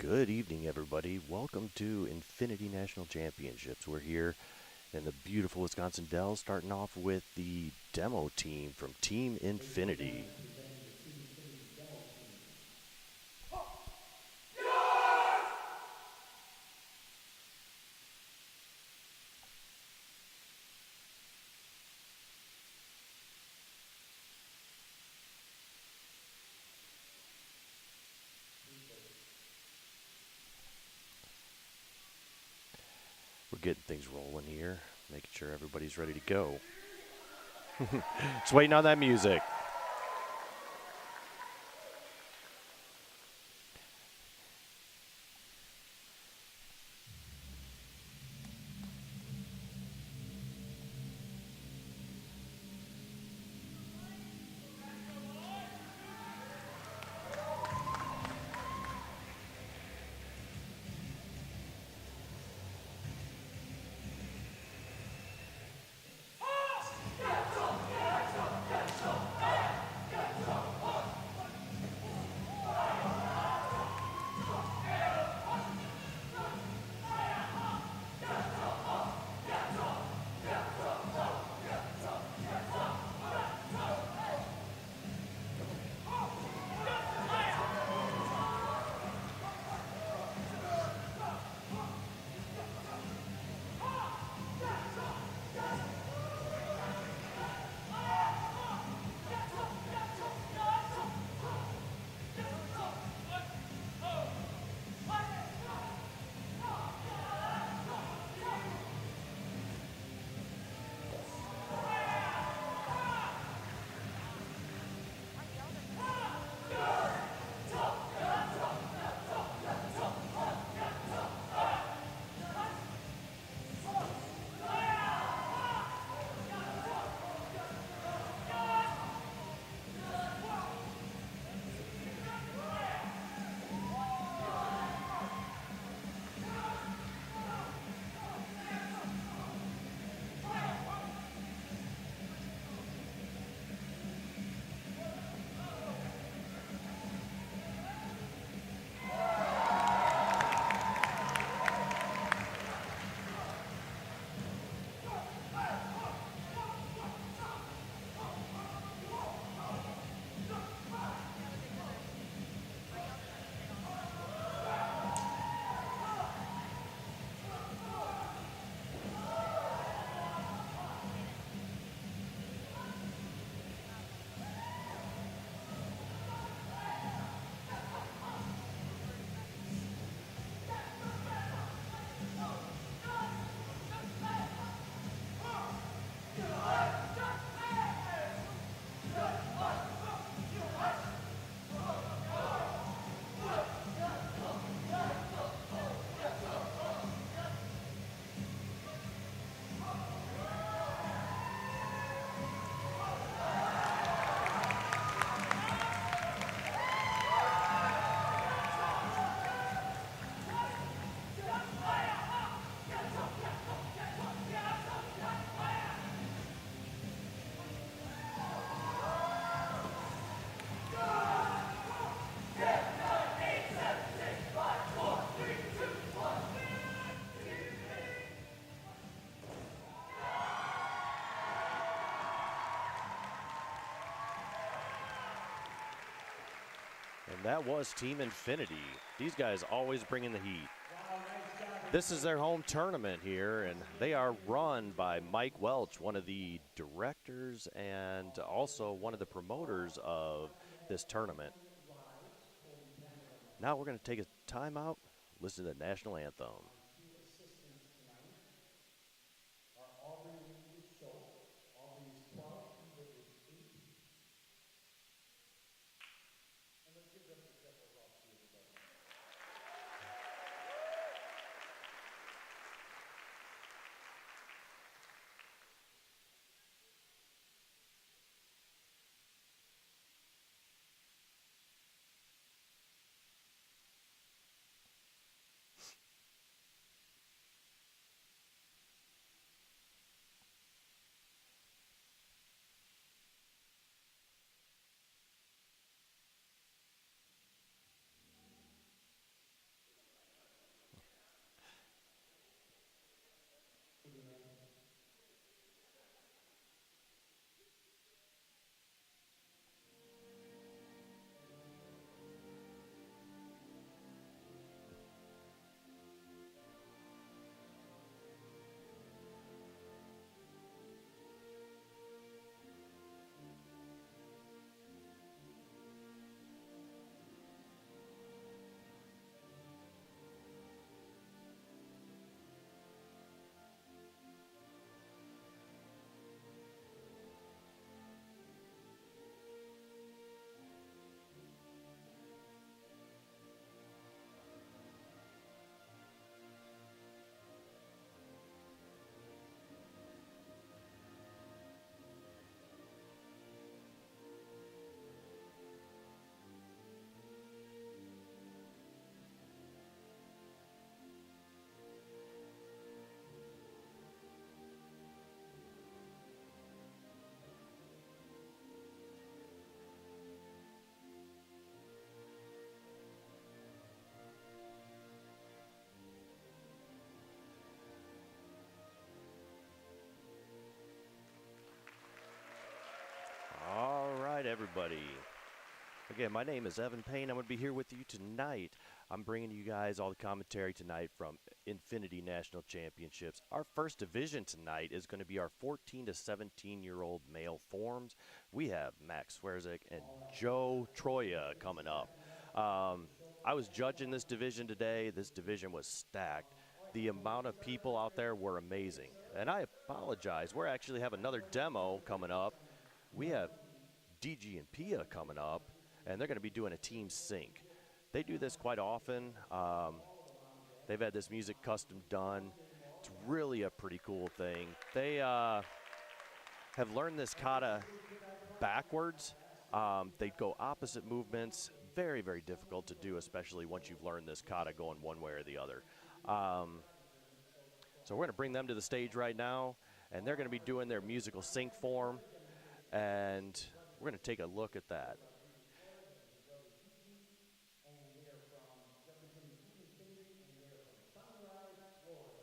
Good evening, everybody. Welcome to Infinity National Championships. We're here in the beautiful Wisconsin Dells, starting off with the demo team from Team Infinity. We're getting things rolling here, making sure everybody's ready to go. Just waiting on that music. And that was Team Infinity. These guys always bringing the heat. This is their home tournament here, and they are run by Mike Welch, one of the directors and also one of the promoters of this tournament. Now we're going to take a timeout, listen to the national anthem. Two assistants tonight are Aubrey Lee Schultz. Aubrey is 12, Eva is 8. And let's give them a special applause to everybody. everybody. Again, my name is Evan Payne. I'm going to be here with you tonight. I'm bringing you guys all the commentary tonight from Infinity National Championships. Our first division tonight is going to be our 14 to 17-year-old male forms. We have Max Swerzik and Joe Troya coming up. I was judging this division today. This division was stacked. The amount of people out there were amazing. And I apologize. We actually have another demo coming up. We have DG and Pia coming up, and they're going to be doing a team sync. They do this quite often. They've had this music custom done. It's really a pretty cool thing. They have learned this kata backwards. They go opposite movements. Very, very difficult to do, especially once you've learned this kata going one way or the other. So we're going to bring them to the stage right now, and they're going to be doing their musical sync form, and we're going to take a look at that. And they're from representing Team Infinity, and they're from Synchronized, Florida.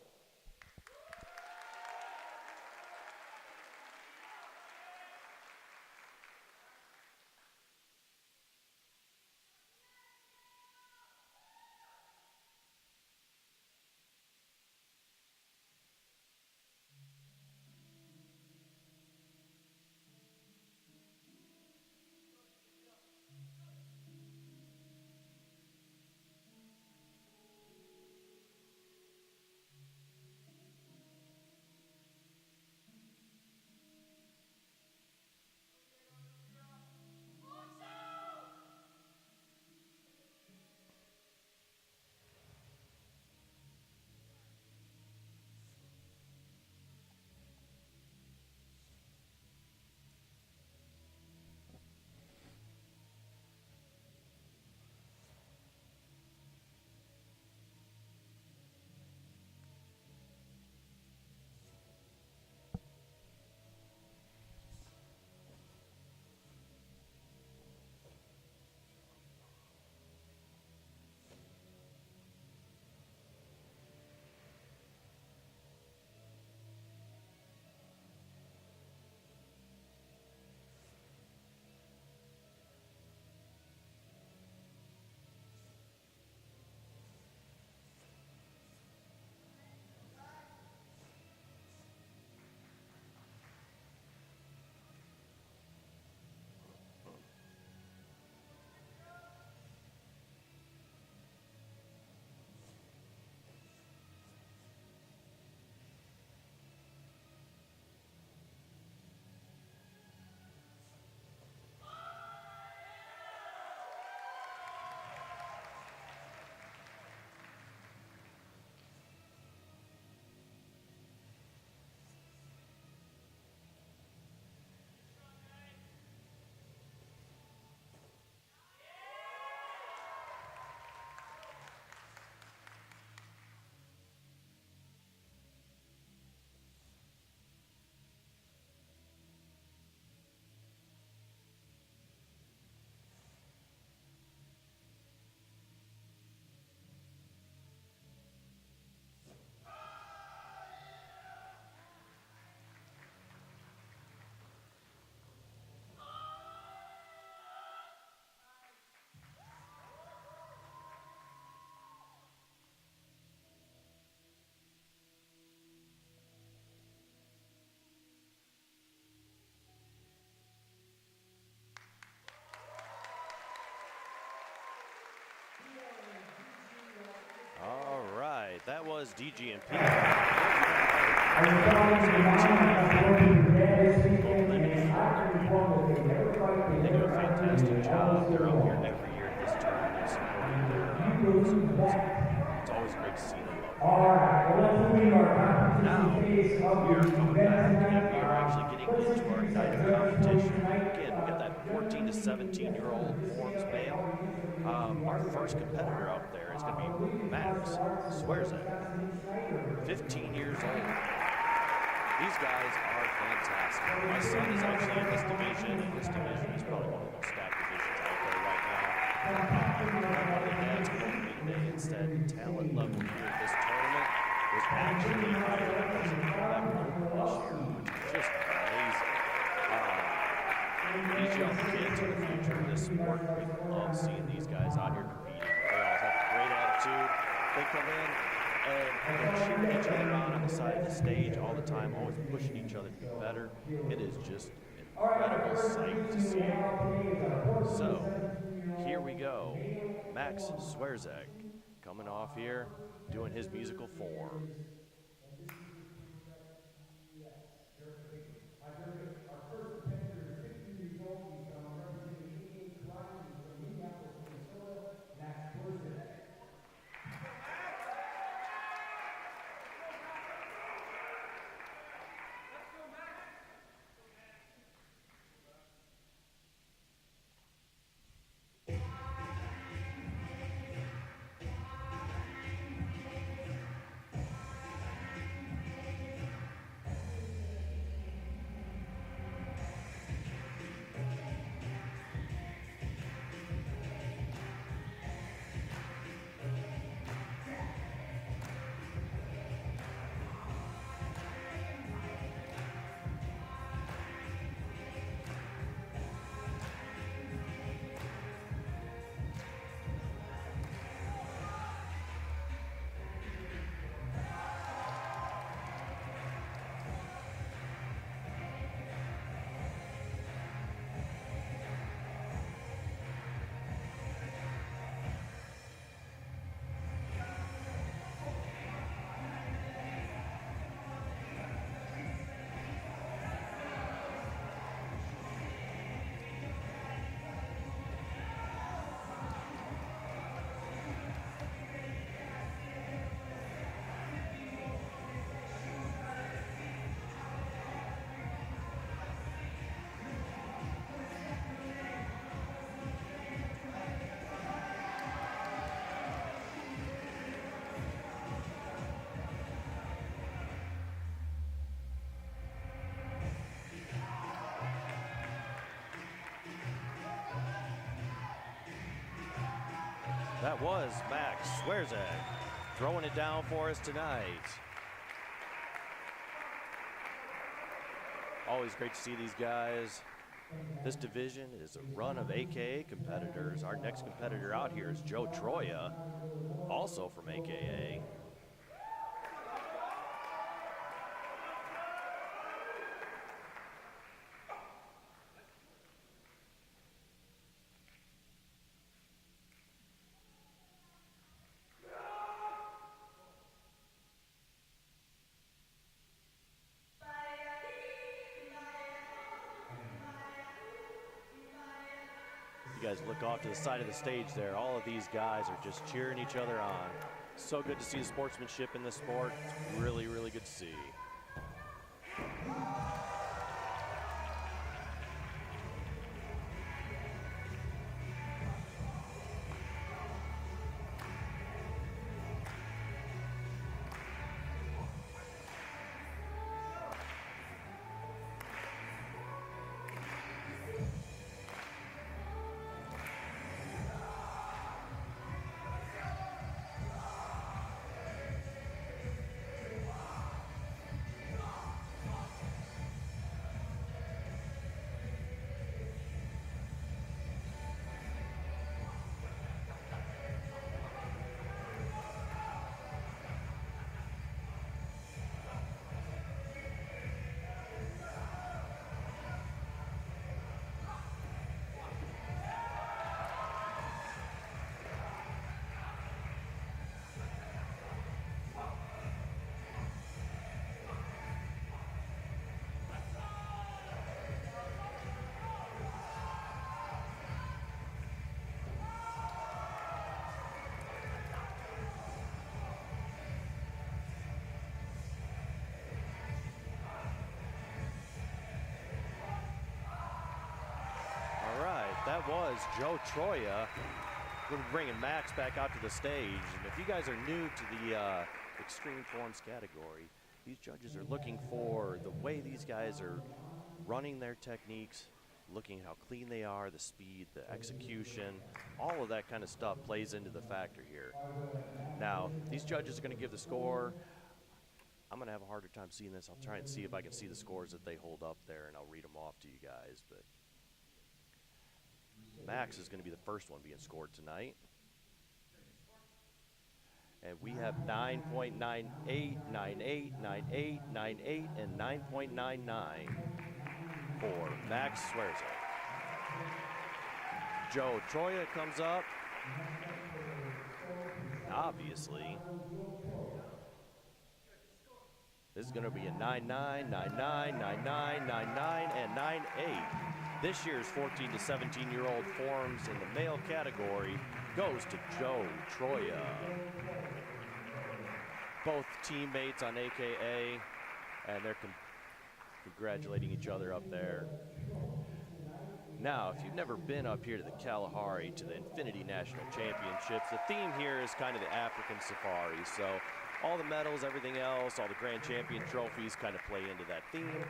All right, that was DG and P. They do a fantastic job. They're up here every year at this tournament supporting their opponents. It's always great to see them up here. Now, we are coming back, and we are actually getting into our night of competition. Again, we got that 14 to 17-year-old forms male. Our first competitor up there is going to be Max Swerzik, 15 years old. These guys are fantastic. My son is actually in this division, and this division is probably one of the most stacked divisions out there right now. One of the dads told me today and said the talent level here at this tournament was actually higher than it was in Quebec Open this year, which is just amazing. These young kids are the future of this sport. We love seeing these guys out here competing. They all have a great attitude. They come in and they're cheering each other on the side of the stage all the time, always pushing each other to be better. It is just an incredible sight to see. So, here we go. Max Swerzek coming off here, doing his musical form. Our first competitor is 15 years old. He's representing 88 Kalahari. He's from Minneapolis, Minnesota. Max Swerzek. That was Max Swerzek throwing it down for us tonight. Always great to see these guys. This division is a run of AKA competitors. Our next competitor out here is Joe Troya, also from AKA. You guys look off to the side of the stage there. All of these guys are just cheering each other on. So good to see the sportsmanship in this sport. It's really, really good to see. That was Joe Troya. We're bringing Max back out to the stage. And if you guys are new to the Extreme Forms category, these judges are looking for the way these guys are running their techniques, looking how clean they are, the speed, the execution, all of that kind of stuff plays into the factor here. Now, these judges are going to give the score. I'm going to have a harder time seeing this. I'll try and see if I can see the scores that they hold up there, and I'll read them off to you guys. But Max is going to be the first one being scored tonight. And we have 9.98, 98, 98, 98, and 9.99 for Max Swearza. Joe Troya comes up. Obviously, this is going to be a 9-9, 9-9, 9-9, 9-9, and 9-8. This year's 14 to 17-year-old forms in the male category goes to Joe Troya. Both teammates on AKA, and they're congratulating each other up there. Now, if you've never been up here to the Kalahari, to the Infinity National Championships, the theme here is kind of the African safari. So all the medals, everything else, all the Grand Champion trophies kind of play into that theme.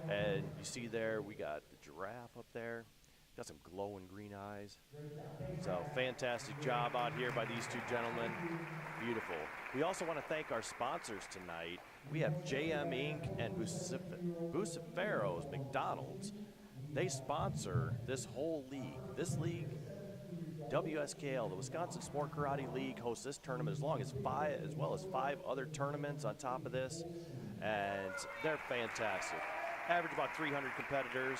And you see there, we got the giraffe up there. Got some glowing green eyes. So fantastic job out here by these two gentlemen. Beautiful. We also want to thank our sponsors tonight. We have JM Inc. and Bucefero's McDonald's. They sponsor this whole league. This league, WSKL, the Wisconsin Sport Karate League, hosts this tournament as well as five other tournaments on top of this, and they're fantastic. Average about 300 competitors.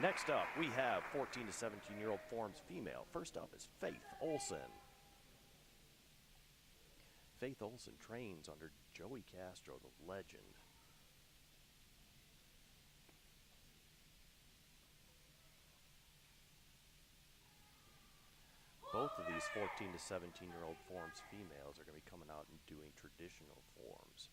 Next up, we have 14 to 17-year-old forms female. First up is Faith Olson. Faith Olson trains under Joey Castro, the legend. Both of these 14 to 17-year-old forms females are going to be coming out and doing traditional forms.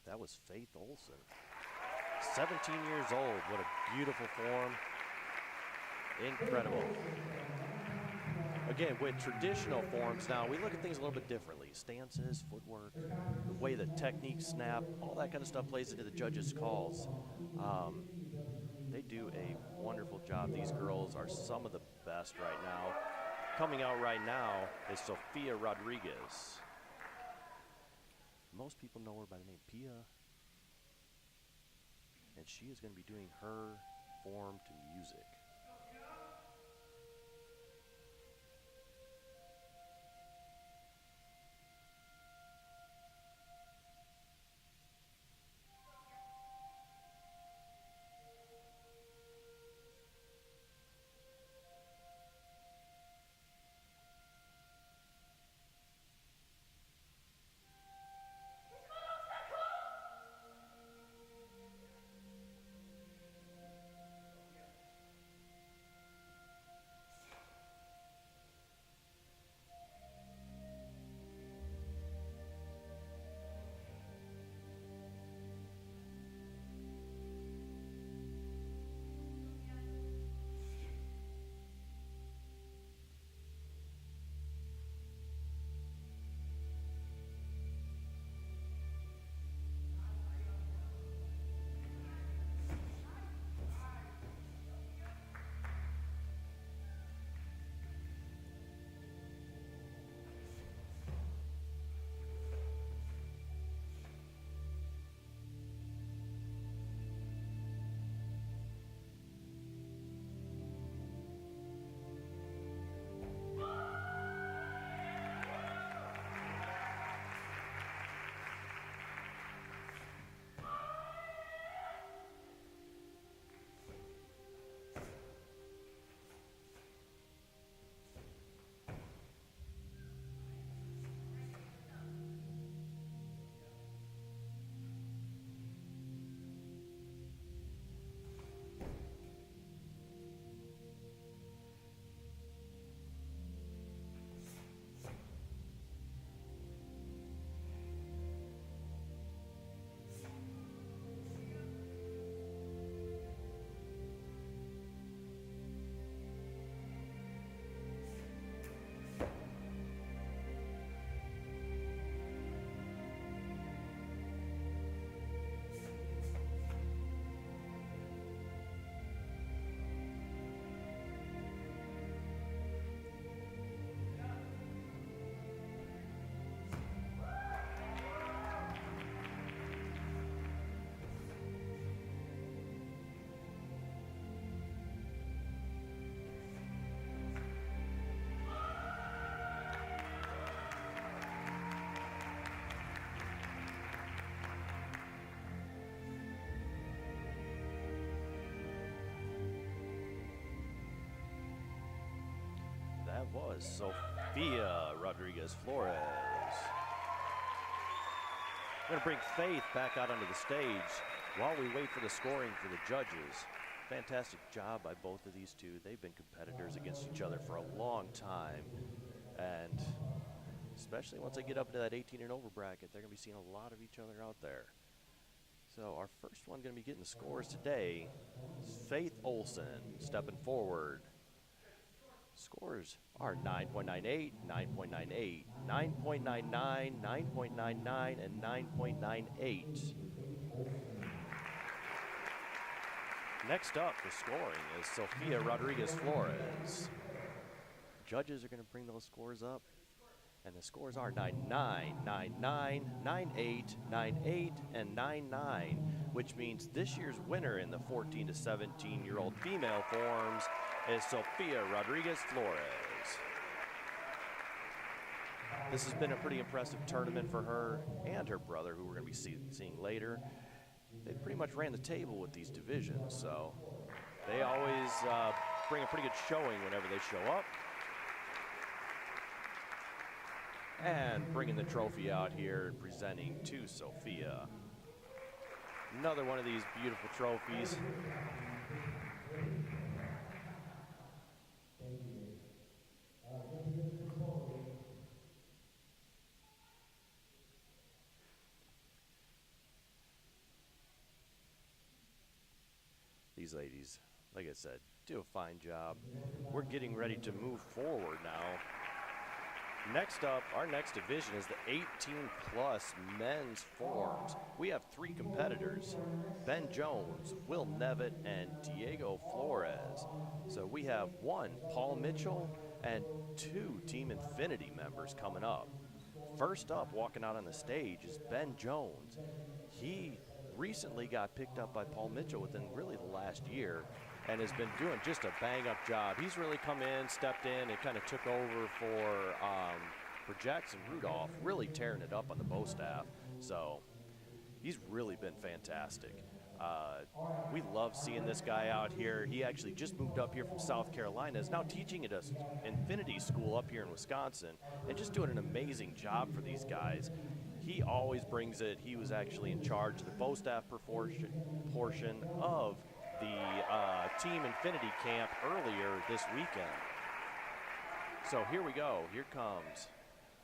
That was Faith Olson. 17 years old. What a beautiful form. Incredible. Again, with traditional forms now, we look at things a little bit differently. Stances, footwork, the way the techniques snap, all that kind of stuff plays into the judges' calls. They do a wonderful job. These girls are some of the best right now. Coming out right now is Sophia Rodriguez. Most people know her by the name Pia. And she is going to be doing her form to music. That was Sophia Rodriguez Flores. We're going to bring Faith back out onto the stage while we wait for the scoring for the judges. Fantastic job by both of these two. They've been competitors against each other for a long time. And especially once they get up into that 18 and over bracket, they're going to be seeing a lot of each other out there. So our first one going to be getting the scores today is Faith Olson stepping forward. Scores are 9.98, 9.98, 9.99, 9.99, and 9.98. Next up for scoring is Sophia Rodriguez Flores. Judges are going to bring those scores up, and the scores are 9.9, 9.9, 9.8, 9.8, and 9.9, which means this year's winner in the 14 to 17-year-old female forms is Sophia Rodriguez Flores. This has been a pretty impressive tournament for her and her brother, who we're going to be seeing later. They pretty much ran the table with these divisions, so they always bring a pretty good showing whenever they show up. And bringing the trophy out here and presenting to Sophia. Another one of these beautiful trophies. These ladies, like I said, do a fine job. We're getting ready to move forward now. Next up, our next division is the 18-plus men's forms. We have 3 competitors, Ben Jones, Will Nevitt, and Diego Flores. So we have 1 Paul Mitchell and 2 Team Infinity members coming up. First up, walking out on the stage is Ben Jones. He recently got picked up by Paul Mitchell within really the last year and has been doing just a bang-up job. He's really come in, stepped in, and kind of took over for Jackson Rudolph, really tearing it up on the bow staff. So he's really been fantastic. We love seeing this guy out here. He actually just moved up here from South Carolina, is now teaching at an Infinity School up here in Wisconsin, and just doing an amazing job for these guys. He always brings it. He was actually in charge of the bow staff portion of the Team Infinity camp earlier this weekend. So here we go. Here comes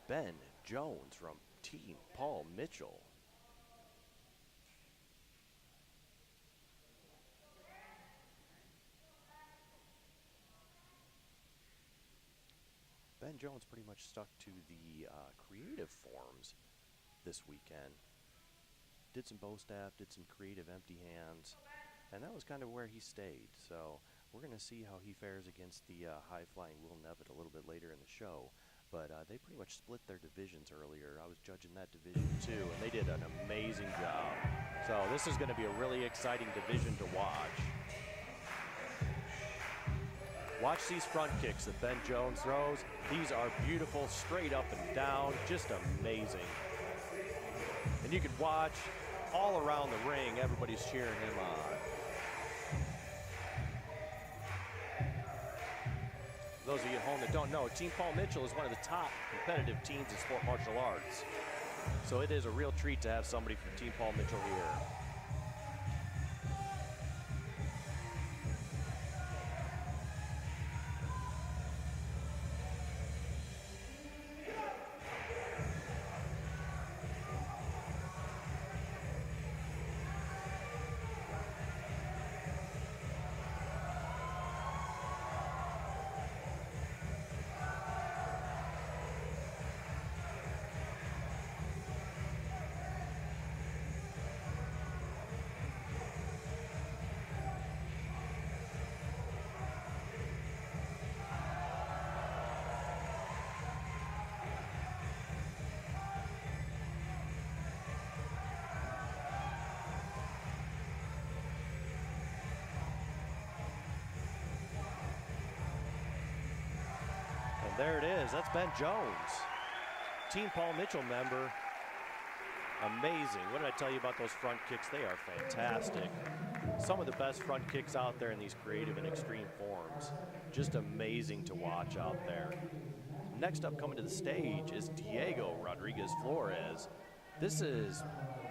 Ben Jones from Team Paul Mitchell. Ben Jones pretty much stuck to the creative forms this weekend. Did some bow staff, did some creative empty hands, and that was kind of where he stayed. So we're going to see how he fares against the high-flying Will Nevitt a little bit later in the show. But they pretty much split their divisions earlier. I was judging that division too, and they did an amazing job. So this is going to be a really exciting division to watch. Watch these front kicks that Ben Jones throws. These are beautiful, straight up and down, just amazing. And you can watch all around the ring, everybody's cheering him on. Those of you at home that don't know, Team Paul Mitchell is one of the top competitive teams in sport martial arts. So it is a real treat to have somebody from Team Paul Mitchell here. There it is. That's Ben Jones, Team Paul Mitchell member. Amazing. What did I tell you about those front kicks? They are fantastic. Some of the best front kicks out there in these creative and extreme forms. Just amazing to watch out there. Next up coming to the stage is Diego Rodriguez Flores. This is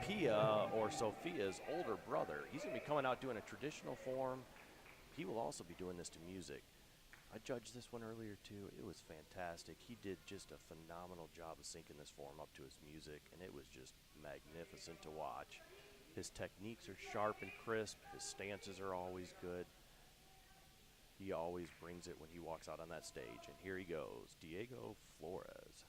Pia, or Sophia's older brother. He's going to be coming out doing a traditional form. He will also be doing this to music. I judged this one earlier too. It was fantastic. He did just a phenomenal job of syncing this form up to his music, and it was just magnificent to watch. His techniques are sharp and crisp. His stances are always good. He always brings it when he walks out on that stage. And here he goes, Diego Flores.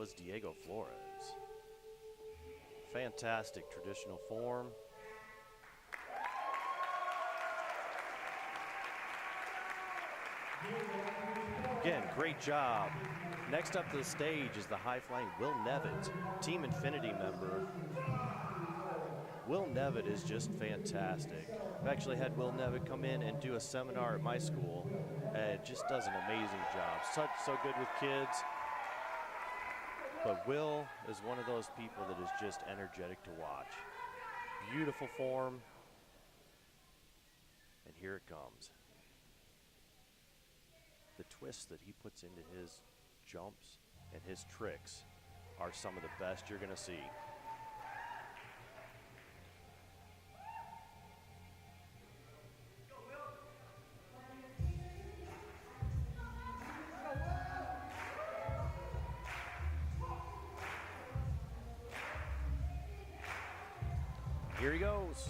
was Diego Flores. Fantastic traditional form. Again, great job. Next up to the stage is the high-flying Will Nevitt, Team Infinity member. Will Nevitt is just fantastic. I've actually had Will Nevitt come in and do a seminar at my school, and just does an amazing job. So good with kids. But Will is one of those people that is just energetic to watch. Beautiful form. And here it comes. The twists that he puts into his jumps and his tricks are some of the best you're going to see. Here he goes.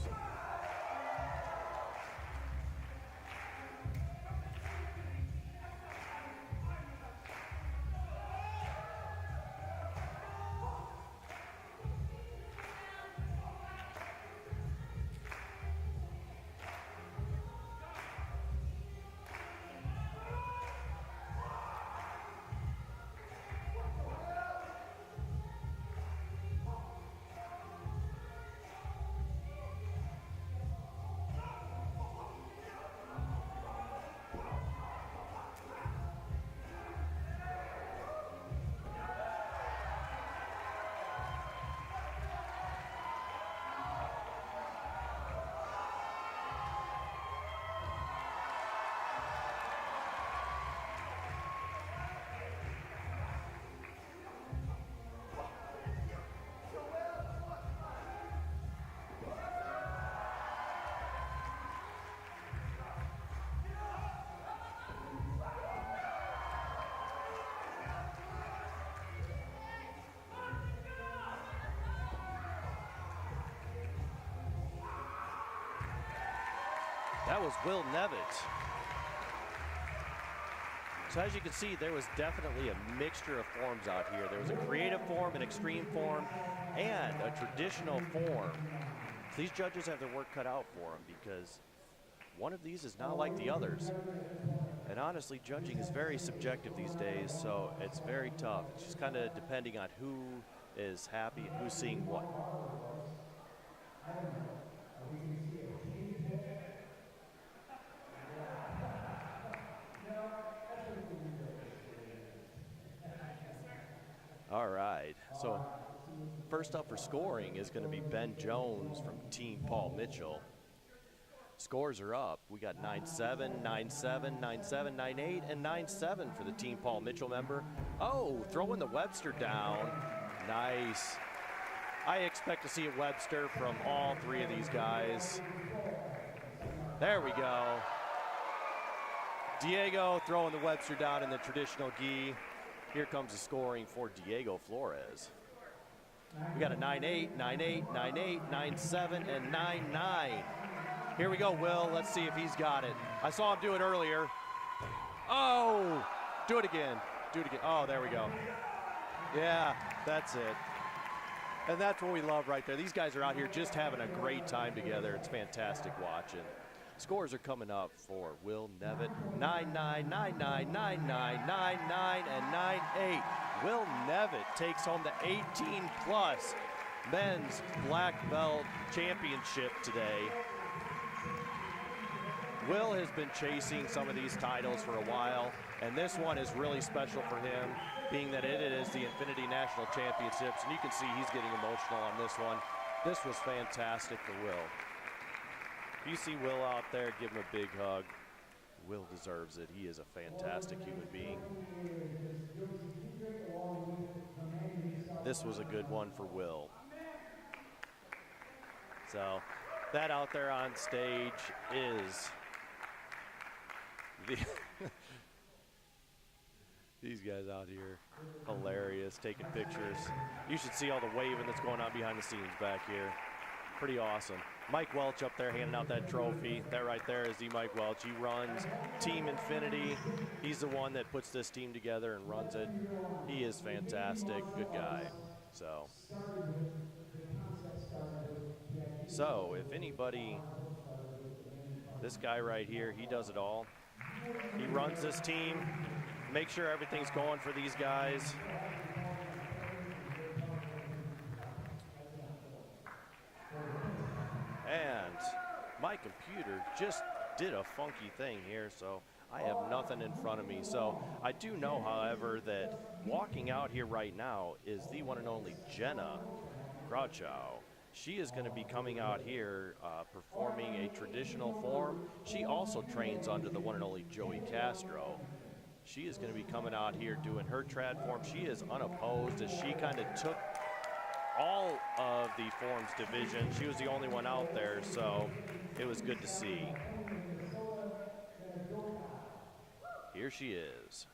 That was Will Nevitt. So as you can see, there was definitely a mixture of forms out here. There was a creative form, an extreme form, and a traditional form. These judges have their work cut out for them because one of these is not like the others. And honestly, judging is very subjective these days, so it's very tough. It's just kind of depending on who is happy and who's seeing what. All right, so first up for scoring is going to be Ben Jones from Team Paul Mitchell. Scores are up. We got 9-7, 9-7, 9-7, 9-8, and 9-7 for the Team Paul Mitchell member. Oh, throwing the Webster down. Nice. I expect to see a Webster from all three of these guys. There we go. Diego throwing the Webster down in the traditional gi. Here comes the scoring for Diego Flores. We got a 9-8, 9-8, 9-8, 9-7, and 9-9. Here we go, Will. Let's see if he's got it. I saw him do it earlier. Oh, do it again. Do it again. Oh, there we go. Yeah, that's it. And that's what we love right there. These guys are out here just having a great time together. It's fantastic watching. Scores are coming up for Will Nevitt. 9-9, 9-9, 9-9, 9-9, and 9-8. Will Nevitt takes home the 18-plus men's black belt championship today. Will has been chasing some of these titles for a while, and this one is really special for him, being that it is the Infinity National Championships, and you can see he's getting emotional on this one. This was fantastic for Will. If you see Will out there, give him a big hug. Will deserves it. He is a fantastic human being. This was a good one for Will. So that out there on stage is these guys out here, hilarious, taking pictures. You should see all the waving that's going on behind the scenes back here. Pretty awesome. Mike Welch up there handing out that trophy. That right there is the Mike Welch. He runs Team Infinity. He's the one that puts this team together and runs it. He is fantastic. Good guy. So if anybody, this guy right here, he does it all. He runs this team, makes sure everything's going for these guys. And my computer just did a funky thing here, so I have nothing in front of me. So I do know, however, that walking out here right now is the one and only Jenna Crouchow. She is going to be coming out here performing a traditional form. She also trains under the one and only Joey Castro. She is going to be coming out here doing her trad form. She is unopposed as she kind of took all of the forms division. She was the only one out there, so it was good to see. Here she is.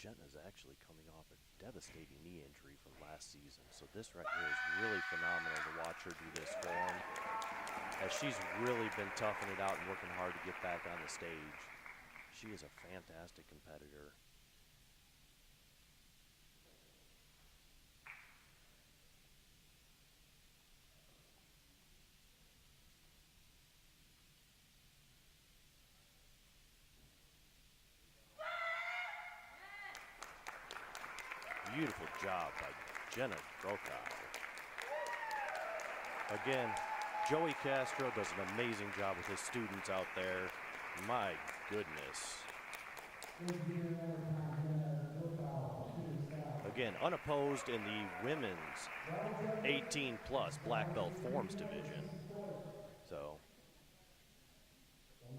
Jenna's actually coming off a devastating knee injury from last season, so this right here is really phenomenal to watch her do this form, as she's really been toughing it out and working hard to get back on the stage. She is a fantastic competitor. Beautiful job by Jenna Grokow. Again, Joey Castro does an amazing job with his students out there. My goodness. Again, unopposed in the women's 18 plus black belt forms division. So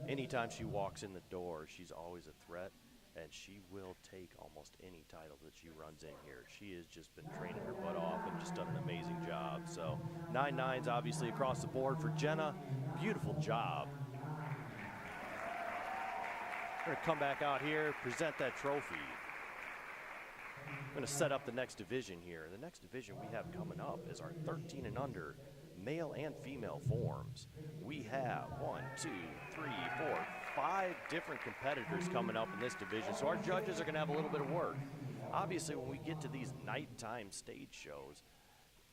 anytime she walks in the door, she's always a threat. And she will take almost any title that she runs in here. She has just been training her butt off and just done an amazing job. So 9-9s obviously across the board for Jenna. Beautiful job. We're gonna come back out here, present that trophy. I'm gonna set up the next division here. The next division we have coming up is our 13 and under male and female forms. We have 5 different competitors coming up in this division, so our judges are going to have a little bit of work. Obviously, when we get to these nighttime stage shows,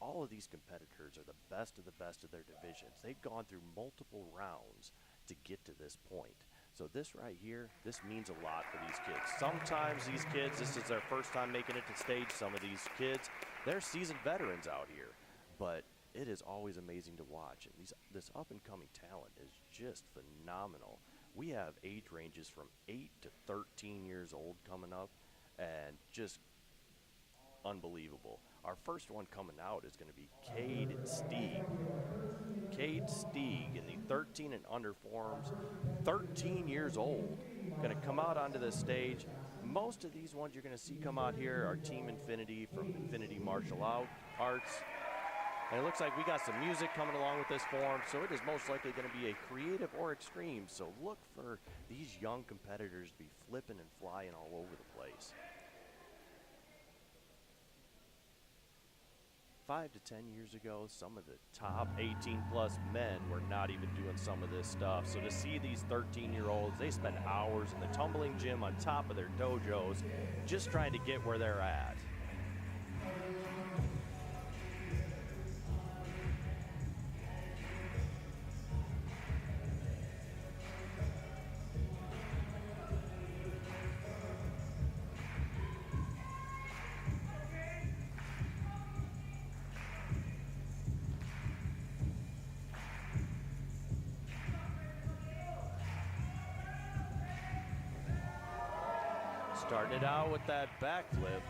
all of these competitors are the best of their divisions. They've gone through multiple rounds to get to this point. So this right here, this means a lot for these kids. Sometimes these kids, this is their first time making it to stage. Some of these kids, they're seasoned veterans out here. But it is always amazing to watch. And this up-and-coming talent is just phenomenal. We have age ranges from 8 to 13 years old coming up, and just unbelievable. Our first one coming out is going to be Cade Stieg. Cade Stieg in the 13 and under forms, 13 years old, going to come out onto this stage. Most of these ones you're going to see come out here are Team Infinity from Infinity Martial Arts. And it looks like we got some music coming along with this form, so it is most likely going to be a creative or extreme. So look for these young competitors to be flipping and flying all over the place. 5 to 10 years ago, some of the top 18-plus men were not even doing some of this stuff. So to see these 13-year-olds, they spend hours in the tumbling gym on top of their dojos just trying to get where they're at. Starting it out with that backflip.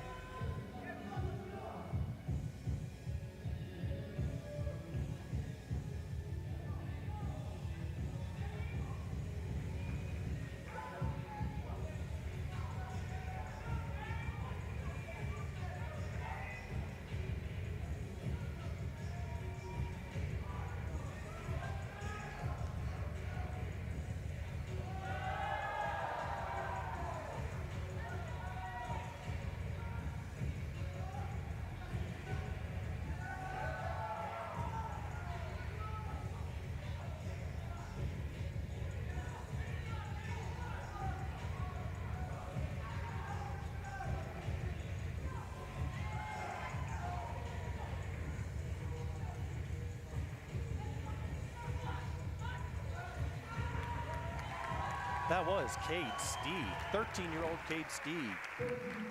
That was Cade Stieg, 13-year-old Cade Stieg,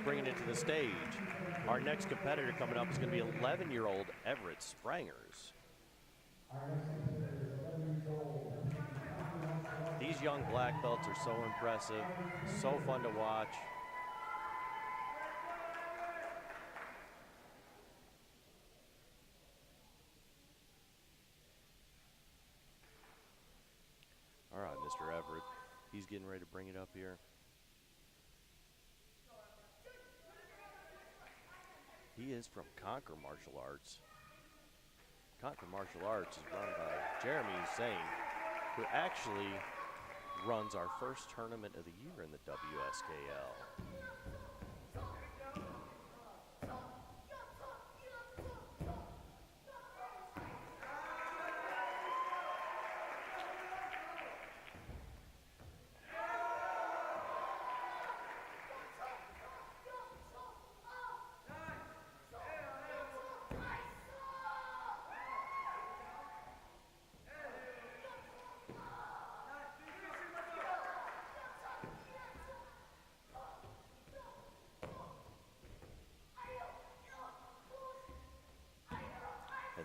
bringing it to the stage. Our next competitor coming up is going to be 11-year-old Everett Sprangers. These young black belts are so impressive, so fun to watch. All right, Mr. Everett. He's getting ready to bring it up here. He is from Conquer Martial Arts. Conquer Martial Arts is run by Jeremy Zane, who actually runs our first tournament of the year in the WSKL.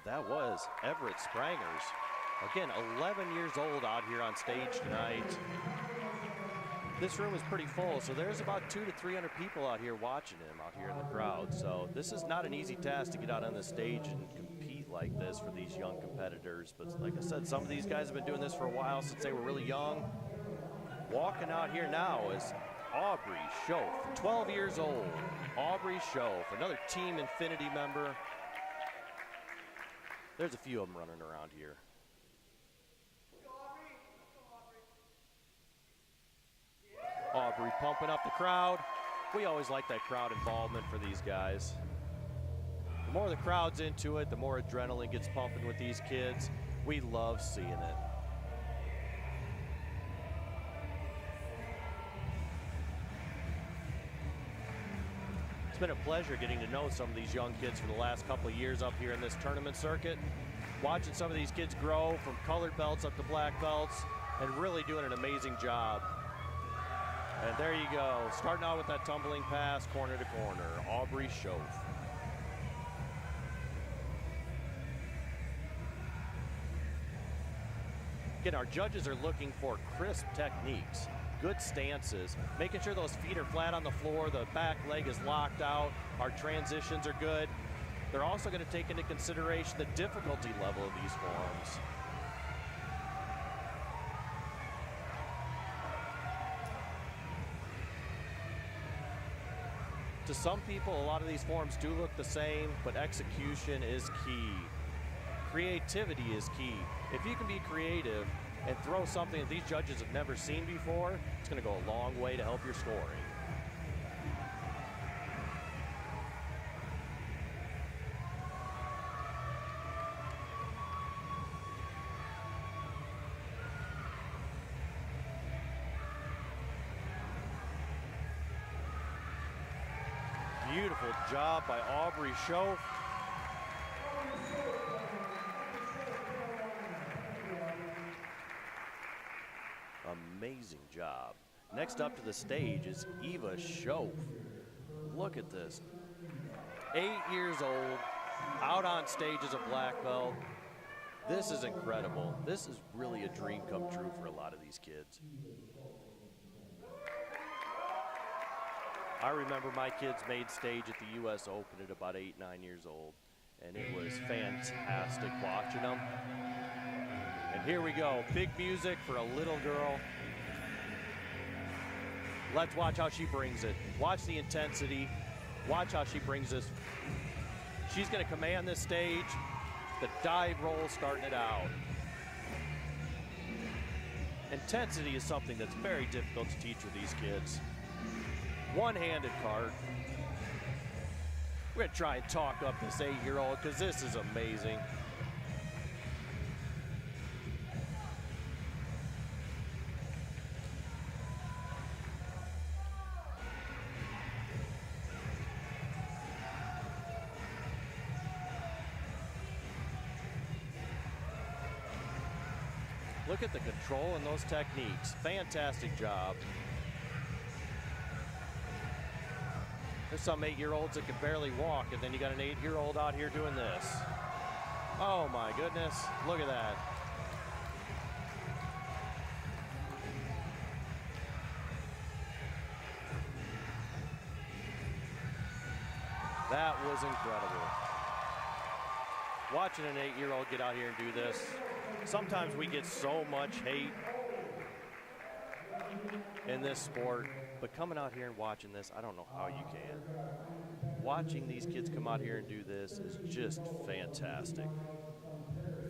That was Everett Sprangers. Again, 11 years old out here on stage tonight. This room is pretty full, so there's about 200 to 300 people out here watching him out here in the crowd. So this is not an easy task to get out on the stage and compete like this for these young competitors. But like I said, some of these guys have been doing this for a while, since they were really young. Walking out here now is Aubrey Schoaf, 12 years old. Aubrey Schoaf, another Team Infinity member. There's a few of them running around here. Aubrey pumping up the crowd. We always like that crowd involvement for these guys. The more the crowd's into it, the more adrenaline gets pumping with these kids. We love seeing it. It's been a pleasure getting to know some of these young kids for the last couple of years up here in this tournament circuit. Watching some of these kids grow from colored belts up to black belts and really doing an amazing job. And there you go, starting out with that tumbling pass, corner to corner, Aubrey Schoaf. Again, our judges are looking for crisp techniques, good stances, making sure those feet are flat on the floor, the back leg is locked out, our transitions are good. They're also going to take into consideration the difficulty level of these forms. To some people, a lot of these forms do look the same, but execution is key. Creativity is key. If you can be creative and throw something that these judges have never seen before, it's going to go a long way to help your scoring. Beautiful job by Aubrey Schoaf. Amazing job. Next up to the stage is Eva Schoaf. Look at this. 8 years old, out on stage as a black belt. This is incredible. This is really a dream come true for a lot of these kids. I remember my kids made stage at the US Open at about 8, 9 years old, and it was fantastic watching them. And here we go, big music for a little girl. Let's watch how she brings it. Watch the intensity. Watch how she brings this. She's gonna command this stage. The dive roll starting it out. Intensity is something that's very difficult to teach with these kids. One-handed cart. We're gonna try and talk up this 8-year-old because this is amazing. Look at the control and those techniques. Fantastic job. There's some 8-year-olds that can barely walk, and then you got an 8-year-old out here doing this. Oh my goodness, look at that. That was incredible. Watching an 8-year-old get out here and do this, sometimes we get so much hate in this sport, but coming out here and watching this, I don't know how you can. Watching these kids come out here and do this is just fantastic.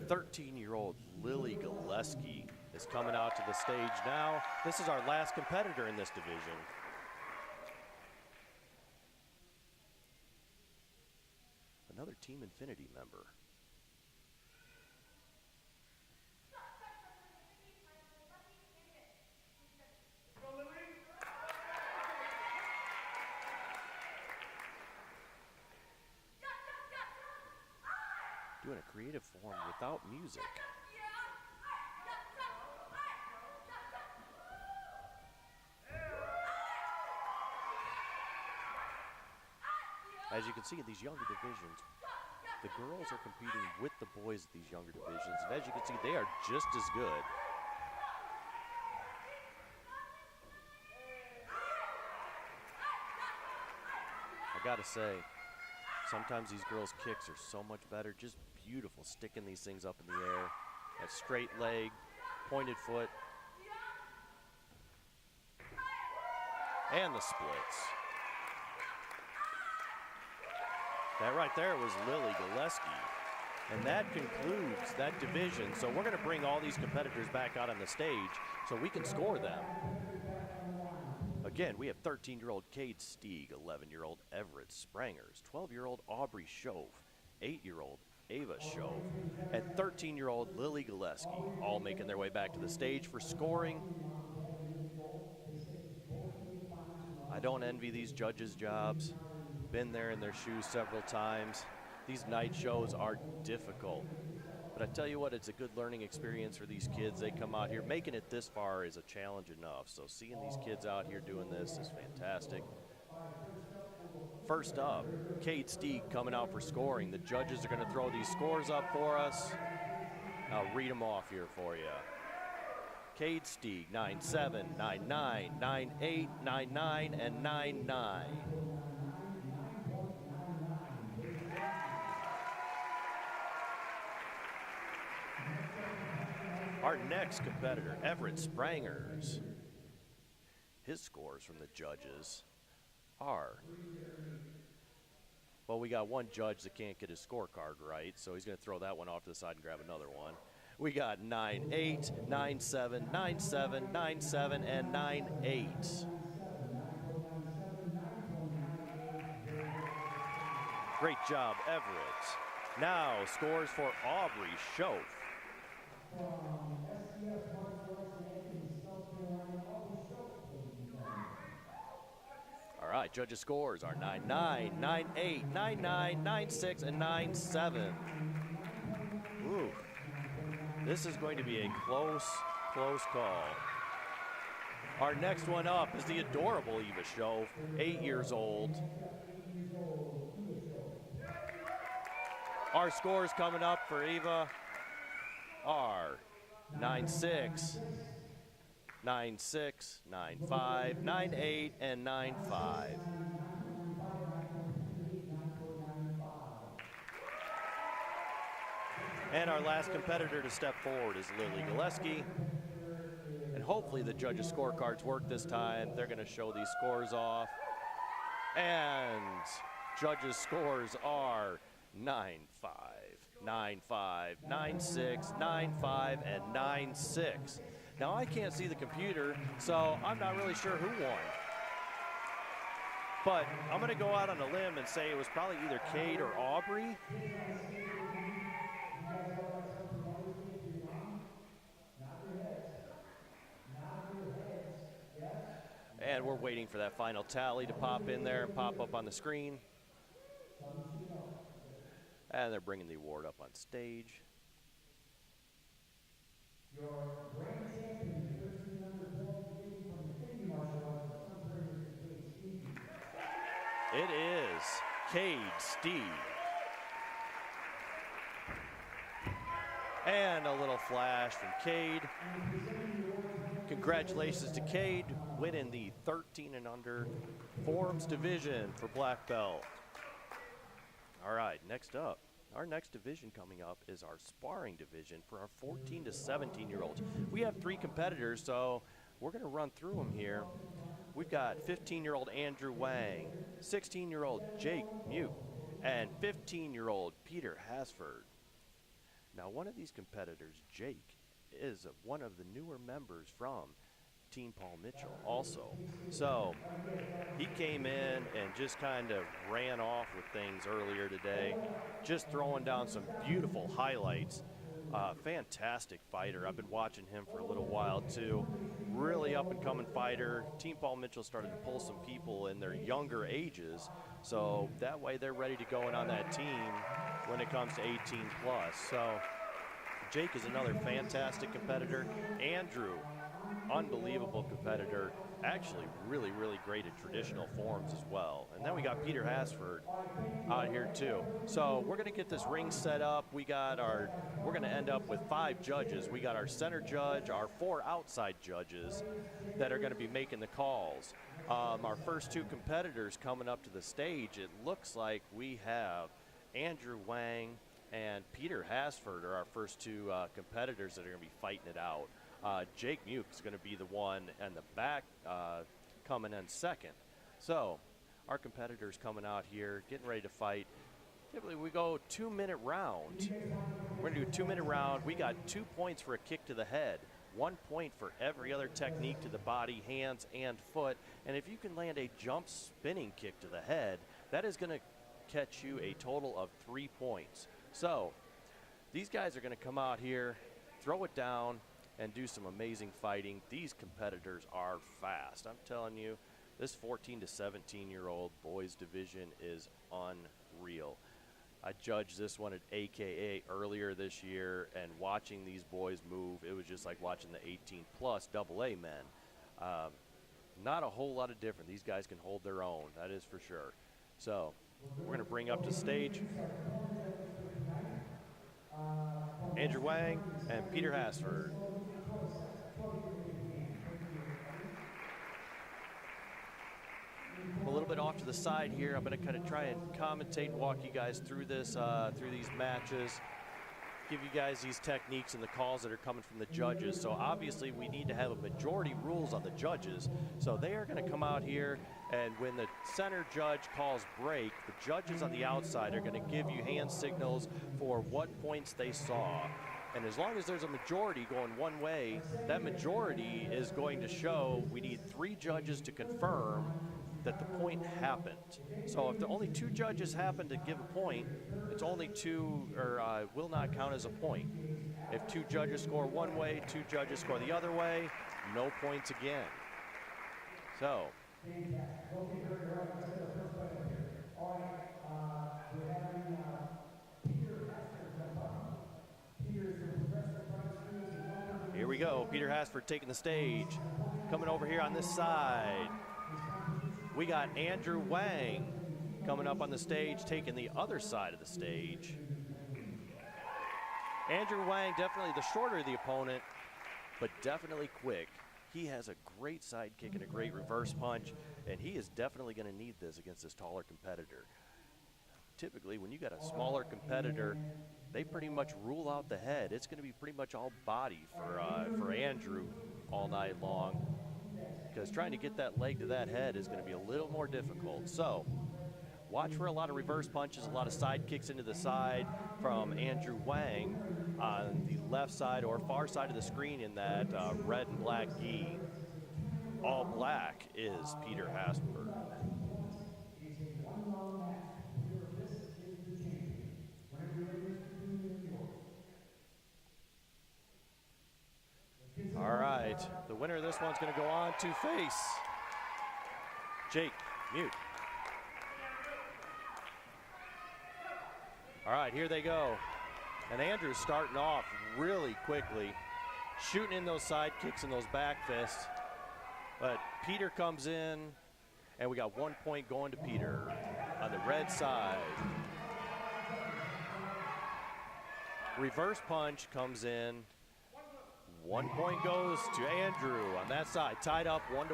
13-year-old Lily Gillespie is coming out to the stage now. This is our last competitor in this division. Another Team Infinity member. Doing a creative form without music. As you can see in these younger divisions, the girls are competing with the boys at these younger divisions, and as you can see, they are just as good. I gotta say, sometimes these girls' kicks are so much better, just beautiful, sticking these things up in the air. That straight leg, pointed foot, and the splits. That right there was Lily Gillespie. And that concludes that division. So we're gonna bring all these competitors back out on the stage so we can score them. Again, we have 13-year-old Cade Stieg, 11-year-old Everett Sprangers, 12-year-old Aubrey Schoaf, 8-year-old Ava Schoaf, and 13-year-old Lily Gillespie, all making their way back to the stage for scoring. I don't envy these judges' jobs. been there in their shoes several times. These night shows are difficult. But I tell you what, it's a good learning experience for these kids. They come out here. Making it this far is a challenge enough. So seeing these kids out here doing this is fantastic. First up, Cade Steeg coming out for scoring. The judges are going to throw these scores up for us. I'll read them off here for you. Cade Steeg, 9-7, 9-9, 9-8, 9-9, and 9-9. Our next competitor, Everett Sprangers. His scores from the judges are, well, we got one judge that can't get his scorecard right, so he's going to throw that one off to the side and grab another one. We got 9-8, 9-7, 9-7, 9-7, and 9-8. Great job, Everett. Now, scores for Aubrey Schoaf. All right, judges' scores are 9-9, 9-8, 9-9, 9-6, and 9-7. Ooh, this is going to be a close call. Our next one up is the adorable Eva Schoaf, 8 years old. Our scores coming up for Eva are 9-6, 9-6, 9-5, 9-8, and 9-5. And our last competitor to step forward is Lily Gillespie. And hopefully the judges' scorecards work this time. They're going to show these scores off. And judges' scores are 9-5, 9-5, 9-6, 9-5, and 9-6. Now, I can't see the computer, so I'm not really sure who won. But I'm going to go out on a limb and say it was probably either Cade or Aubrey. And we're waiting for that final tally to pop in there and pop up on the screen. And they're bringing the award up on stage. Your grand champion, 13 number 12 division from the Infinity Martial Arts of Synchronized Cade Steeg. It is Cade Steeg. And a little flash from Cade. Congratulations to Cade, winning the 13 and under forms division for black belt. All right, next up. Our next division coming up is our sparring division for our 14 to 17-year-olds. We have 3 competitors, so we're going to run through them here. We've got 15-year-old Andrew Wang, 16-year-old Jake Muke, and 15-year-old Peter Hasford. Now, one of these competitors, Jake, is one of the newer members from Team Paul Mitchell also. So he came in and just kind of ran off with things earlier today, just throwing down some beautiful highlights. Fantastic fighter. I've been watching him for a little while too. Really up and coming fighter. Team Paul Mitchell started to pull some people in their younger ages, so that way they're ready to go in on that team when it comes to 18 plus. So Jake is another fantastic competitor. Andrew, unbelievable competitor, actually really great at traditional forms as well. And then we got Peter Hasford out here too. So we're going to get this ring set up. We're going to end up with 5 judges. We got our center judge, our 4 outside judges that are going to be making the calls. Our first 2 competitors coming up to the stage, it looks like we have Andrew Wang and Peter Hasford are our first 2 competitors that are going to be fighting it out. Jake Muke is going to be the one in the back coming in second. So our competitors coming out here, getting ready to fight. Typically we go 2-minute round. We're going to do a 2-minute round. We got 2 points for a kick to the head, 1 point for every other technique to the body, hands, and foot. And if you can land a jump spinning kick to the head, that is going to catch you a total of 3 points. So these guys are going to come out here, throw it down, and do some amazing fighting. These competitors are fast. I'm telling you, This 14 to 17-year-old boys division is unreal. I judged this one at AKA earlier this year, and watching these boys move, it was just like watching the 18-plus AA men. Not a whole lot of different. These guys can hold their own, that is for sure. So we're going to bring up to stage Andrew Wang and Peter Hasford. I'm a little bit off to the side here. I'm going to kind of try and commentate and walk you guys through this, through these matches, give you guys these techniques and the calls that are coming from the judges. So obviously we need to have a majority rules on the judges. So they are going to come out here, and when the center judge calls break, the judges on the outside are going to give you hand signals for what points they saw. And as long as there's a majority going one way, that majority is going to show we need 3 judges to confirm that the point happened. So if the only 2 judges happen to give a point, it's only 2, or will not count as a point. If 2 judges score one way, 2 judges score the other way, no points again. So. Here we go, Peter Hasford taking the stage. Coming over here on this side, we got Andrew Wang coming up on the stage, taking the other side of the stage. Andrew Wang, definitely the shorter of the opponent, but definitely quick. He has a great side kick and a great reverse punch, and he is definitely going to need this against this taller competitor. Typically, when you got a smaller competitor, they pretty much rule out the head. It's going to be pretty much all body for Andrew all night long, because trying to get that leg to that head is going to be a little more difficult. So watch for a lot of reverse punches, a lot of side kicks into the side from Andrew Wang on the left side or far side of the screen in that red and black gi. All black is Peter Hasford. All right, the winner of this one's going to go on to face Jake, mute. All right, here they go. And Andrew's starting off really quickly, shooting in those side kicks and those back fists. But Peter comes in, and we got 1 point going to Peter on the red side. Reverse punch comes in. 1 point goes to Andrew on that side, tied up 1-1.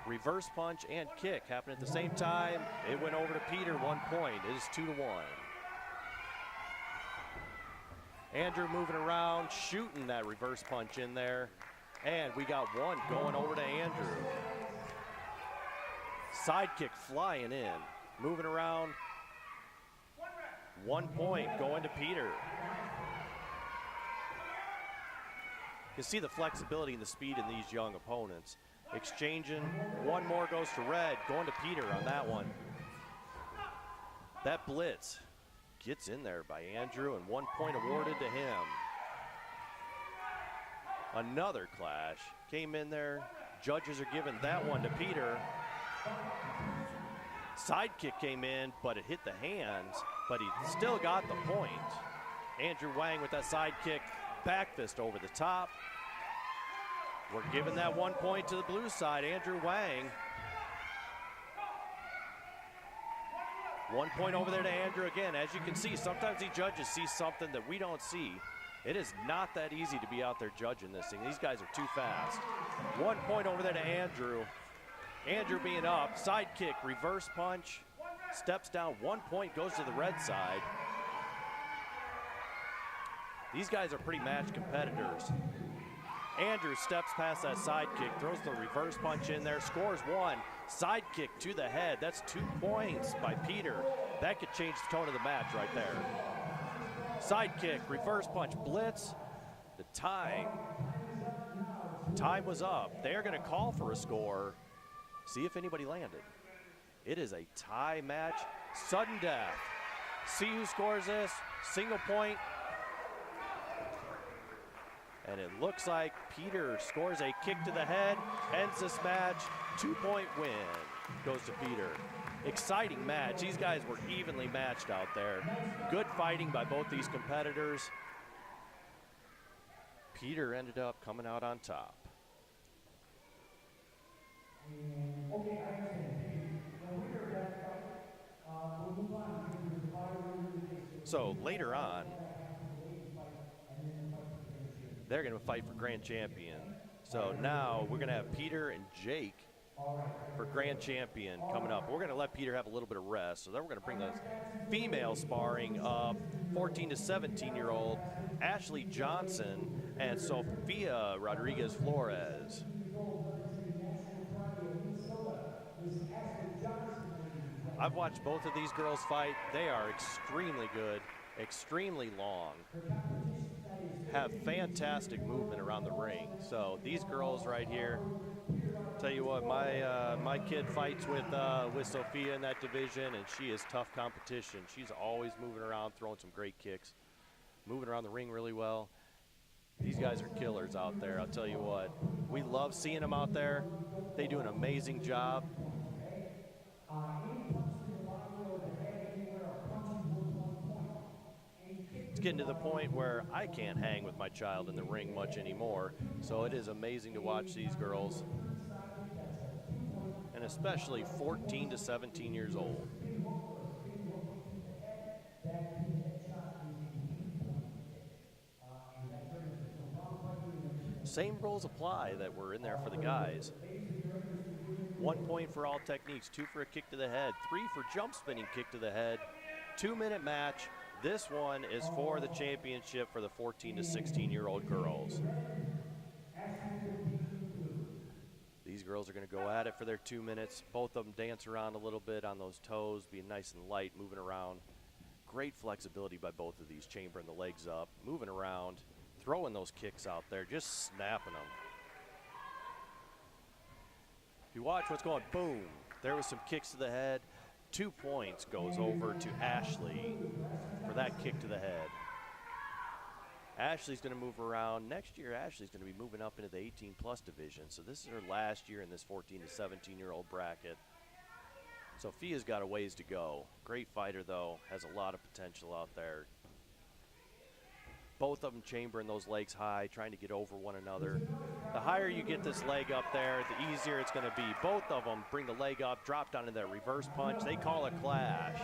Reverse punch and kick happen at the same time. It went over to Peter, 1 point. It is 2-1. Andrew moving around, shooting that reverse punch in there. And we got 1 going over to Andrew. Side kick flying in, moving around. 1 point going to Peter. You can see the flexibility and the speed in these young opponents. Exchanging, 1 more goes to red, going to Peter on that one. That blitz gets in there by Andrew, and 1 point awarded to him. Another clash came in there. Judges are giving that one to Peter. Side kick came in, but it hit the hands, but he still got the point. Andrew Wang with that side kick, back fist over the top. We're giving that 1 point to the blue side, Andrew Wang. 1 point over there to Andrew again. As you can see, sometimes the judges see something that we don't see. It is not that easy to be out there judging this thing. These guys are too fast. 1 point over there to Andrew. Andrew being up, side kick, reverse punch, steps down, 1 point goes to the red side. These guys are pretty matched competitors. Andrew steps past that side kick, throws the reverse punch in there, scores 1. Side kick to the head, that's 2 points by Peter. That could change the tone of the match right there. Side kick, reverse punch, blitz. The time was up. They're gonna call for a score. See if anybody landed. It is a tie match, sudden death. See who scores this, single point. And it looks like Peter scores a kick to the head, ends this match, 2-point win goes to Peter. Exciting match. These guys were evenly matched out there. Good fighting by both these competitors. Peter ended up coming out on top. Okay, I understand. Now we are back. We'll move on because there's a lot of So later on, they're going to fight for grand champion. So now we're going to have Peter and Jake for grand champion coming up. We're going to let Peter have a little bit of rest. So then we're going to bring the female sparring of 14 to 17-year-old Ashley Johnson and Sophia Rodriguez Flores. I've watched both of these girls fight. They are extremely good, extremely long, have fantastic movement around the ring. So these girls right here, tell you what, my kid fights with Sophia in that division, and she is tough competition. She's always moving around, throwing some great kicks, moving around the ring really well. These guys are killers out there, I'll tell you what. We love seeing them out there. They do an amazing job. It's getting to the point where I can't hang with my child in the ring much anymore, so it is amazing to watch these girls, and especially 14 to 17 years old. Same rules apply that were in there for the guys. 1 point for all techniques, 2 for a kick to the head, 3 for jump spinning kick to the head. 2-minute match. This one is for the championship for the 14 to 16-year-old girls. These girls are going to go at it for their 2 minutes. Both of them dance around a little bit on those toes, being nice and light, moving around. Great flexibility by both of these, chambering the legs up, moving around, throwing those kicks out there, just snapping them. If you watch what's going, boom, there was some kicks to the head. 2 points goes over to Ashley for that kick to the head. Ashley's going to move around. Next year, Ashley's going to be moving up into the 18-plus division. So this is her last year in this 14 to 17-year-old bracket. Sophia's got a ways to go. Great fighter, though. Has a lot of potential out there. Both of them chambering those legs high, trying to get over one another. The higher you get this leg up there, the easier it's going to be. Both of them bring the leg up, drop down into that reverse punch. They call it clash.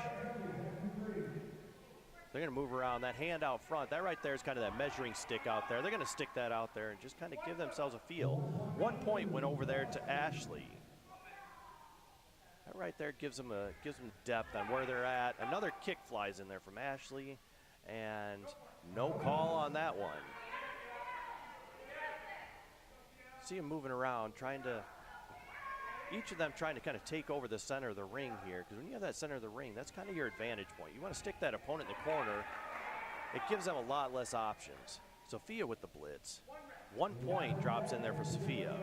They're going to move around. That hand out front, that right there is kind of that measuring stick out there. They're going to stick that out there and just kind of give themselves a feel. 1 point went over there to Ashley. That right there gives them depth on where they're at. Another kick flies in there from Ashley, and no call on that one. See him moving around, each of them trying to kind of take over the center of the ring here, because when you have that center of the ring, that's kind of your advantage point. You want to stick that opponent in the corner. It gives them a lot less options. Sophia with the blitz. 1 point drops in there for Sophia.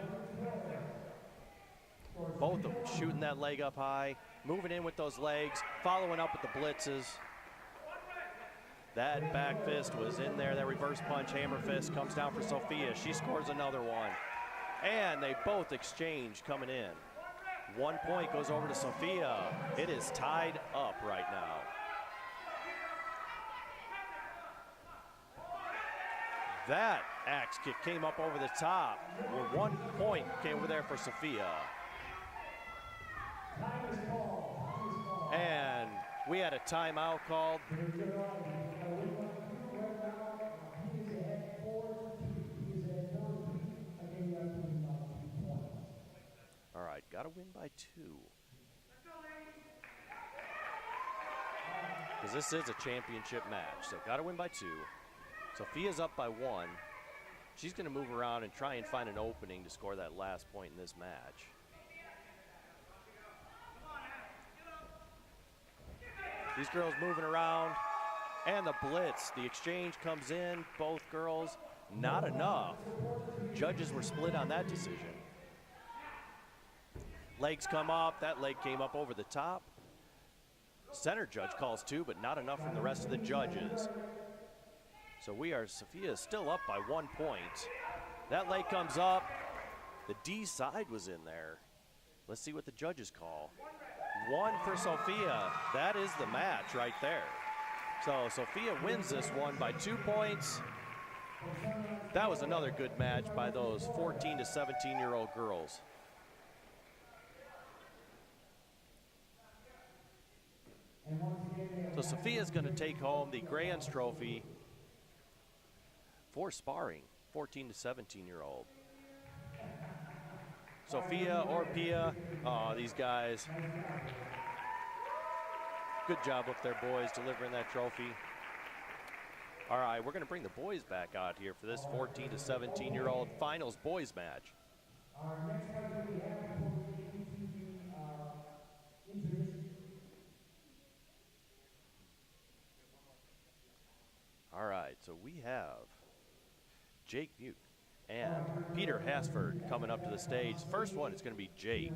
Both of them shooting that leg up high, moving in with those legs, following up with the blitzes. That back fist was in there. That reverse punch, hammer fist, comes down for Sophia. She scores another one. And they both exchange coming in. 1 point goes over to Sophia. It is tied up right now. That axe kick came up over the top. Where 1 point came over there for Sophia. And we had a timeout called. All right, got to win by 2. Because this is a championship match, so got to win by 2. Sophia's up by 1. She's going to move around and try and find an opening to score that last point in this match. These girls moving around, and the blitz. The exchange comes in, both girls, not enough. Judges were split on that decision. Legs come up, that leg came up over the top. Center judge calls 2, but not enough from the rest of the judges. So Sophia is still up by 1 point. That leg comes up. The D side was in there. Let's see what the judges call. 1 for Sophia. That is the match right there. So Sophia wins this one by 2 points. That was another good match by those 14 to 17-year-old girls. So Sophia's going to take home the Grants Trophy for sparring, 14 to 17-year-old. Sophia or Pia, oh, these guys. Good job up there, boys, delivering that trophy. All right, we're going to bring the boys back out here for this 14 to 17-year-old finals boys match. Our next fight we have before we get into the intermission. All right, so we have Jake Butte and Peter Hasford coming up to the stage. First one is going to be Jake.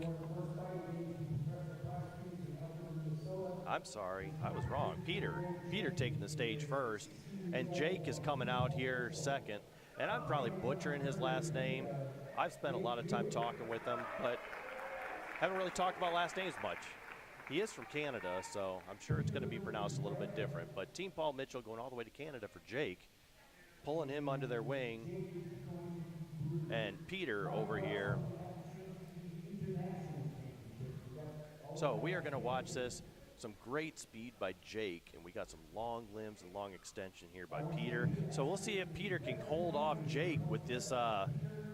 I'm sorry, I was wrong. Peter taking the stage first, and Jake is coming out here second. And I'm probably butchering his last name. I've spent a lot of time talking with him, but haven't really talked about last names much. He is from Canada, so I'm sure it's going to be pronounced a little bit different. But Team Paul Mitchell going all the way to Canada for Jake, pulling him under their wing. And Peter over here. So we are going to watch this. Some great speed by Jake, and we got some long limbs and long extension here by Peter. So we'll see if Peter can hold off Jake with this,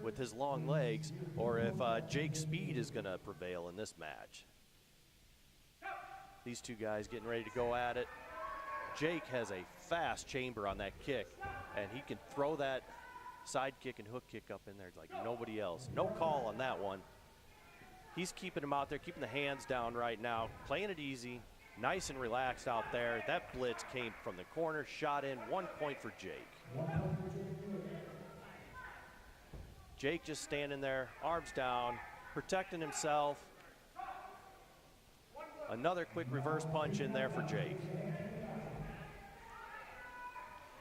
with his long legs, or if Jake's speed is going to prevail in this match. These two guys getting ready to go at it. Jake has a fast chamber on that kick, and he can throw that side kick and hook kick up in there like nobody else. No call on that one. He's keeping him out there, keeping the hands down right now, playing it easy, nice and relaxed out there. That blitz came from the corner, shot in, 1 point for Jake. Jake just standing there, arms down, protecting himself. Another quick reverse punch in there for Jake.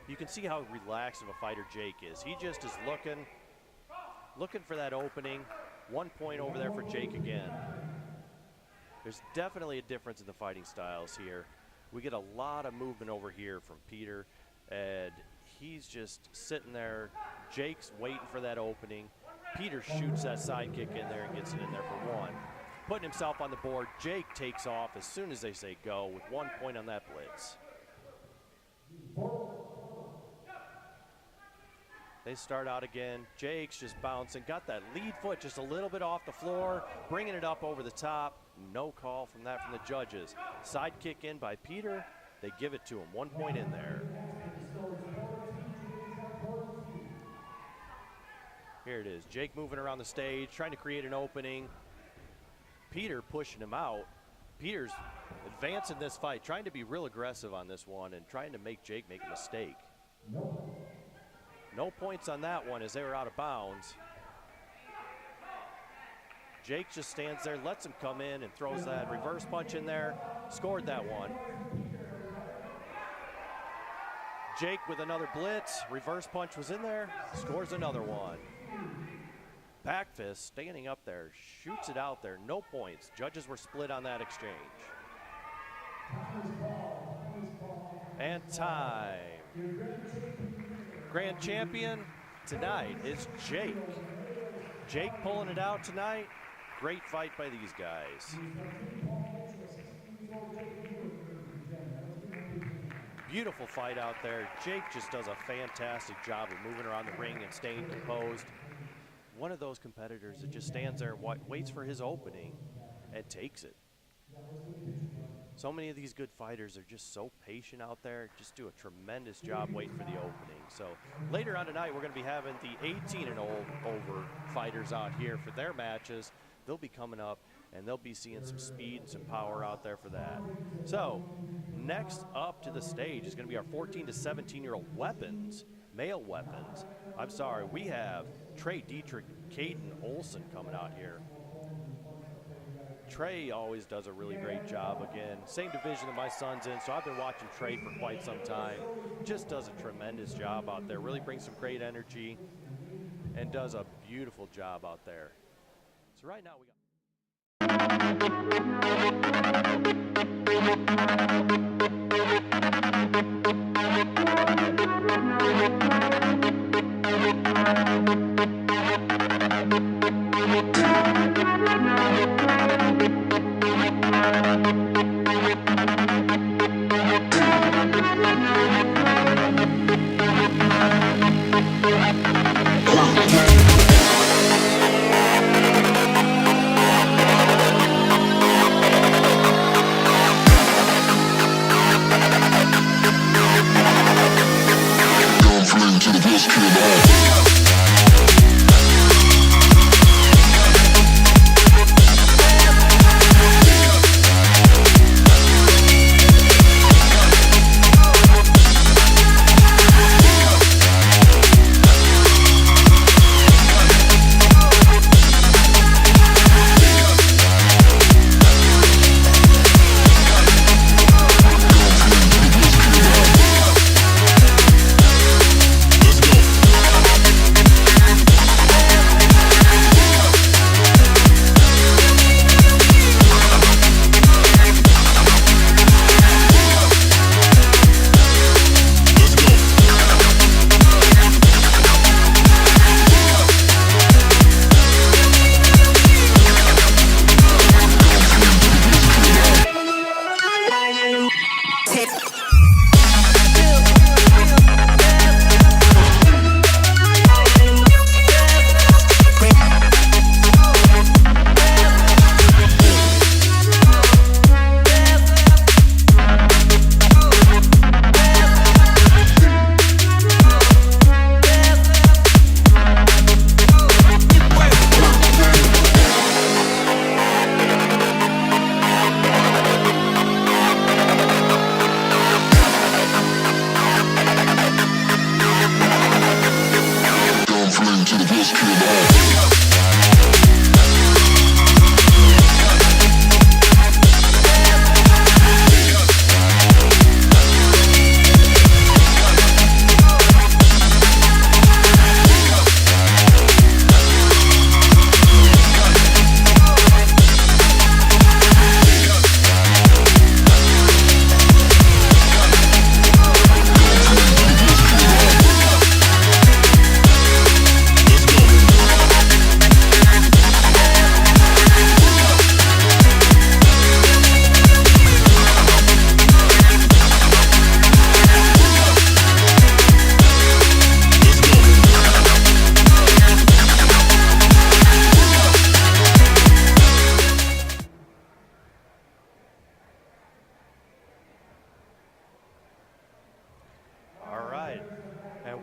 You can see how relaxed of a fighter Jake is. He just is looking for that opening. 1 point over there for Jake again. There's definitely a difference in the fighting styles here. We get a lot of movement over here from Peter, and he's just sitting there. Jake's waiting for that opening. Peter shoots that side kick in there and gets it in there for 1. Putting himself on the board. Jake takes off as soon as they say go with 1 point on that blitz. They start out again. Jake's just bouncing. Got that lead foot just a little bit off the floor, bringing it up over the top. No call from that from the judges. Side kick in by Peter. They give it to him. 1 point in there. Here it is. Jake moving around the stage, trying to create an opening. Peter pushing him out. Peter's advancing this fight, trying to be real aggressive on this one and trying to make Jake make a mistake. No points on that one as they were out of bounds. Jake just stands there, lets him come in and throws that reverse punch in there. Scored that one. Jake with another blitz. Reverse punch was in there. Scores another one. Back fist standing up there. Shoots it out there. No points. Judges were split on that exchange. And time. Grand champion tonight is Jake. Jake pulling it out tonight. Great fight by these guys. Beautiful fight out there. Jake just does a fantastic job of moving around the ring and staying composed. One of those competitors that just stands there, waits for his opening, and takes it. So many of these good fighters are just so patient out there, just do a tremendous job waiting for the opening. So later on tonight, we're going to be having the 18 and over fighters out here for their matches. They'll be coming up, and they'll be seeing some speed and some power out there for that. So next up to the stage is going to be our 14 to 17-year-old weapons, male weapons. I'm sorry, we have Trey Dietrich, Caden Olson coming out here. Trey always does a really great job. Again, same division that my son's in, so I've been watching Trey for quite some time. Just does a tremendous job out there. Really brings some great energy and does a beautiful job out there. So right now we got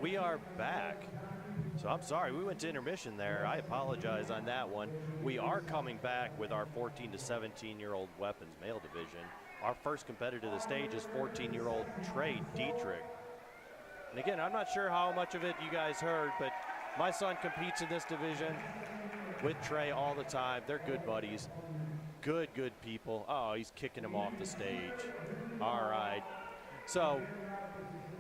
we are back. So I'm sorry, we went to intermission there. I apologize on that one. We are coming back with our 14 to 17-year-old weapons male division. Our first competitor to the stage is 14-year-old Trey Dietrich. And again, I'm not sure how much of it you guys heard, but my son competes in this division with Trey all the time. They're good buddies. Good people. Oh, he's kicking him off the stage. All right. So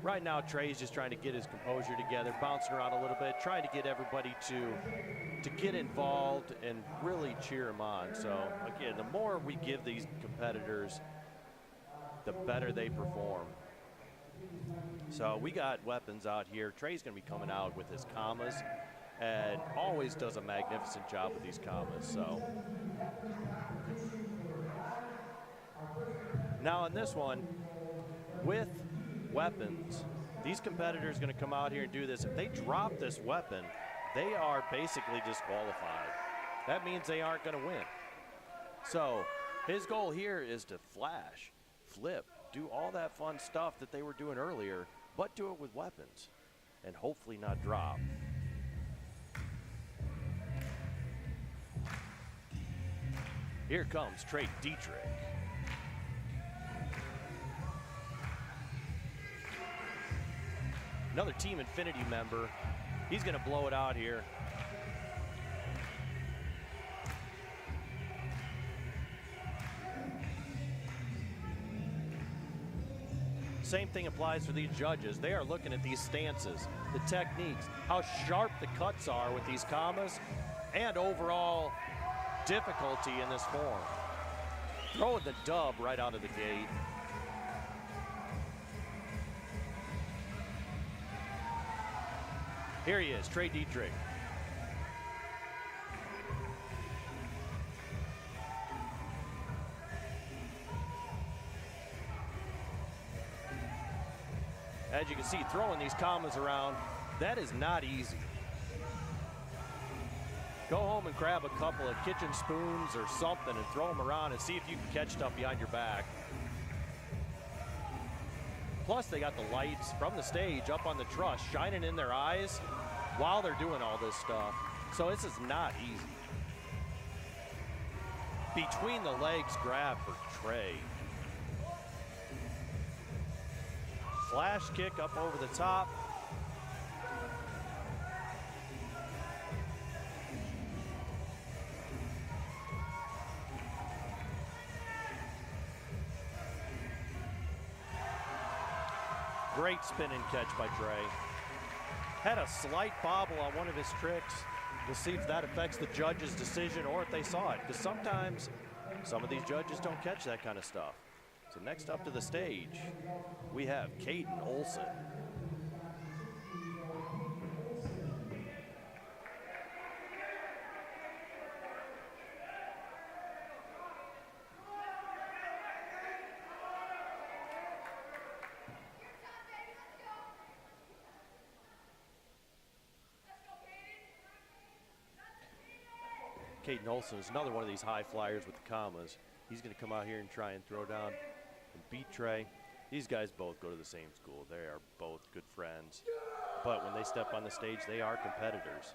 right now, Trey's just trying to get his composure together, bouncing around a little bit, trying to get everybody to get involved and really cheer him on. So again, the more we give these competitors, the better they perform. So we got weapons out here. Trey's going to be coming out with his commas and always does a magnificent job with these commas. So now in this one, with weapons, these competitors are going to come out here and do this. If they drop this weapon, they are basically disqualified. That means they aren't going to win. So his goal here is to flash, flip, do all that fun stuff that they were doing earlier, but do it with weapons and hopefully not drop. Here comes Trey Dietrich. Another Team Infinity member. He's going to blow it out here. Same thing applies for these judges. They are looking at these stances, the techniques, how sharp the cuts are with these kamas, and overall difficulty in this form. Throwing the dub right out of the gate. Here he is, Trey Dietrich. As you can see, throwing these kamas around, that is not easy. Go home and grab a couple of kitchen spoons or something and throw them around and see if you can catch stuff behind your back. Plus, they got the lights from the stage up on the truss shining in their eyes while they're doing all this stuff. So this is not easy. Between the legs grab for Trey. Flash kick up over the top. Great spin and catch by Trey. Had a slight bobble on one of his tricks. We'll see if that affects the judge's decision or if they saw it, because sometimes some of these judges don't catch that kind of stuff. So next up to the stage, we have Caden Olson. Caden Olson is another one of these high flyers with the kamas. He's going to come out here and try and throw down and beat Trey. These guys both go to the same school. They are both good friends. But when they step on the stage, they are competitors.